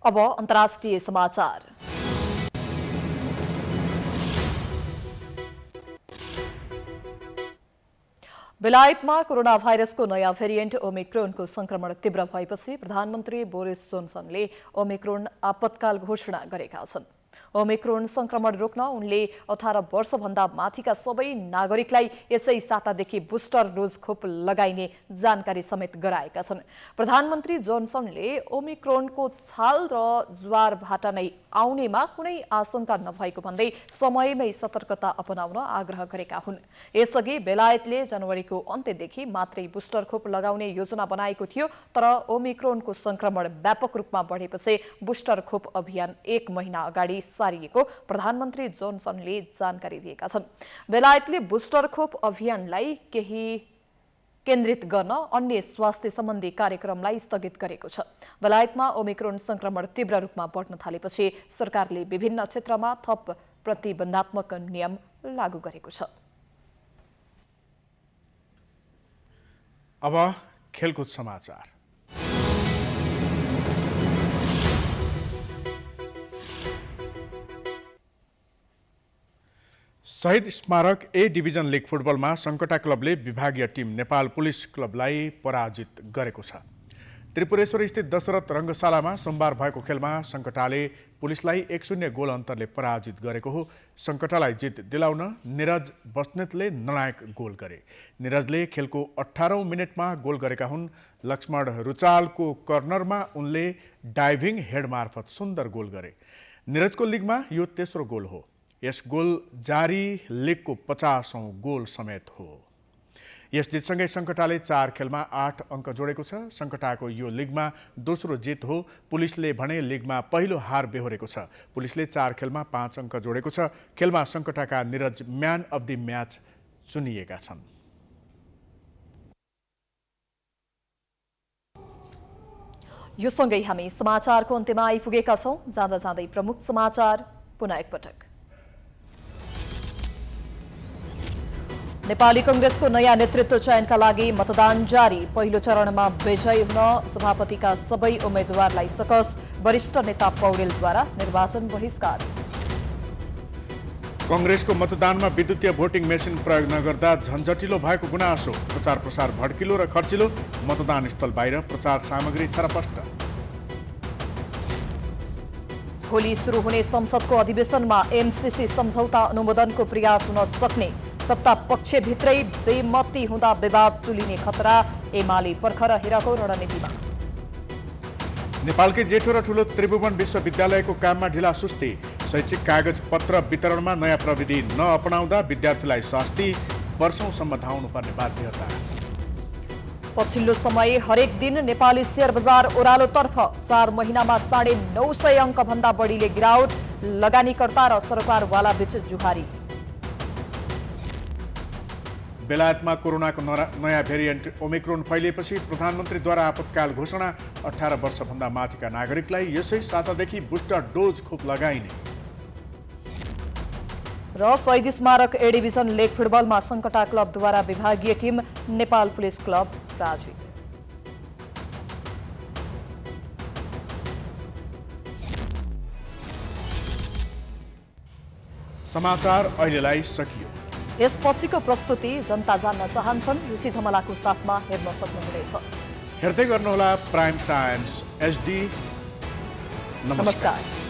अब अन्तर्राष्ट्रिय समाचार। बेलायतमा कोरोना भाइरसको नयाँ भेरिएन्ट ओमिक्रोनको संक्रमण तीव्र भएपछि प्रधानमन्त्री बोरिस जोन्सनले ओमिक्रोन आपतकाल घोषणा गरेका छन्। ओमिक्रोन संक्रमण रोक्न उनले 18 वर्षभन्दा माथिका सबै नागरिकलाई यसै सातादेखि बुस्टर डोज खोप लगाइने जानकारी समेत गराएका छन्। प्रधानमन्त्री जोन्सनले ओमिक्रोनको छाल र ज्वारबाट नै आउनेमा कुनै आशंका नभएको भन्दै समयमै सतर्कता अपनाउन आग्रह गरेका हुन्। यसअघि बेलायतले जनवरीको अन्त्यदेखि मात्रै बुस्टर खोप लगाउने योजना बनाएको थियो, तर ओमिक्रोनको संक्रमण व्यापक रूपमा बढेपछि बुस्टर खोप अभियान 1 महिना अगाडि सारिएको प्रधानमन्त्री जोन्सनले जानकारी दिएका छन्। बेलायतले बुस्टर खोप अभियानलाई केही केन्द्रित गर्न अन्य स्वास्थ्य सम्बन्धी कार्यक्रमलाई स्थगित गरेको छ। बेलायतमा ओमिक्रोन संक्रमण तीव्र रूपमा बढ्न थालेपछि सरकारले विभिन्न क्षेत्रमा थप प्रतिबन्धात्मक नियम लागू गरेको छ। अब खेलकुद समाचार। शहीद स्मारक ए डिभिजन लिग फुटबलमा सङ्कटा क्लबले विभागीय टिम नेपाल पुलिस क्लबलाई पराजित गरेको छ। त्रिपुरेश्वर स्थित दशरथ रङ्गशालामा सोमबार भएको खेलमा सङ्कटाले पुलिसलाई 1-0 गोल अन्तरले पराजित गरेको हो। सङ्कटालाई जित दिलाउन निरज बस्नेतले निर्णायक गोल गरे। निरजले खेलको 18औं मिनेटमा गोल गरेका हुन्। लक्ष्मण रुचालको कर्नरमा उनले डाइभिङ हेड मार्फत सुन्दर गोल गरे। निरजको लिगमा यो तेस्रो गोल हो। यस गोल जारी लिगको 50औं गोल समेत हो। यस जितसँगै सङ्कटाले 4 खेलमा 8 अङ्क जोडेको छ। सङ्कटाको यो लिगमा दोस्रो जित हो। पुलिसले भने लिगमा पहिलो हार बेहोरेको छ। पुलिसले 4 खेलमा 5 अङ्क जोडेको छ। खेलमा सङ्कटाका Niraj man of the match चुनिएका छन्। यो सँगै हामी समाचारको अन्त्यमा आइपुगेका छौं। जाँदा जाँदै प्रमुख समाचार पुनः एकपटक। नेपाली कांग्रेसको नयाँ नेतृत्व चयनका लागि मतदान जारी। पहिलो चरणमा विजयी हुन सभापतिका सबै उम्मेद्वारलाई सकस। वरिष्ठ नेता पौडेलद्वारा निर्वाचन बहिष्कार। कांग्रेसको मतदानमा विद्युतीय भोटिङ मेसिन प्रयोग नगर्दा झन्झटिलो भएको गुनासो। प्रचार प्रसार भड्किलो र खर्चिलो। मतदान स्थल बाहिर प्रचार सामग्री छरपष्ट। भोलि सुरु हुने संसदको अधिवेशनमा एमसीसी सम्झौता अनुमोदनको प्रयास हुन सक्ने। सत्ता पक्षभित्रै बेमती हुँदा विवाद चुलिने खतरा। एमाले पर्खर हेरको रणनीतिमा। नेपालकै जेठो र ठूलो त्रिभुवन विश्वविद्यालयको काममा ढिला सुस्ती। शैक्षिक कागज पत्र वितरणमा नयाँ प्रविधि नअपनाउँदा विद्यार्थीलाई शास्ति। वर्षौंसम्म धाउनुपर्ने बाध्यता। पछिल्लो समय हरेक दिन नेपाली शेयर बजार ओह्रालोतर्फ। 4 महिनामा 950 अङ्क भन्दा बढीले गिरावट। लगानीकर्ता र सरकारवाला बीच जुहारी। बेलायतमा कोरोनाको नयाँ भेरिएन्ट ओमिक्रोन फैलिएपछि प्रधानमन्त्रीद्वारा आपतकाल घोषणा। 18 वर्षभन्दा माथिका नागरिकलाई यसै सातादेखि बुस्टर डोज खोप लगाइने। र शहीद स्मारक ए डिभिजन लेग फुटबलमा सङ्कटा क्लबद्वारा विभागीय टिम नेपाल पुलिस क्लब पराजित। समाचार अहिलेलाई सकियो। यसपछिको प्रस्तुति जनता जान्न चाहन्छन् ऋषि धमलाको साथमा हेर्न सक्नुहुनेछ। हेर्दै गर्नुहोला प्राइम टाइम्स HD। नमस्कार।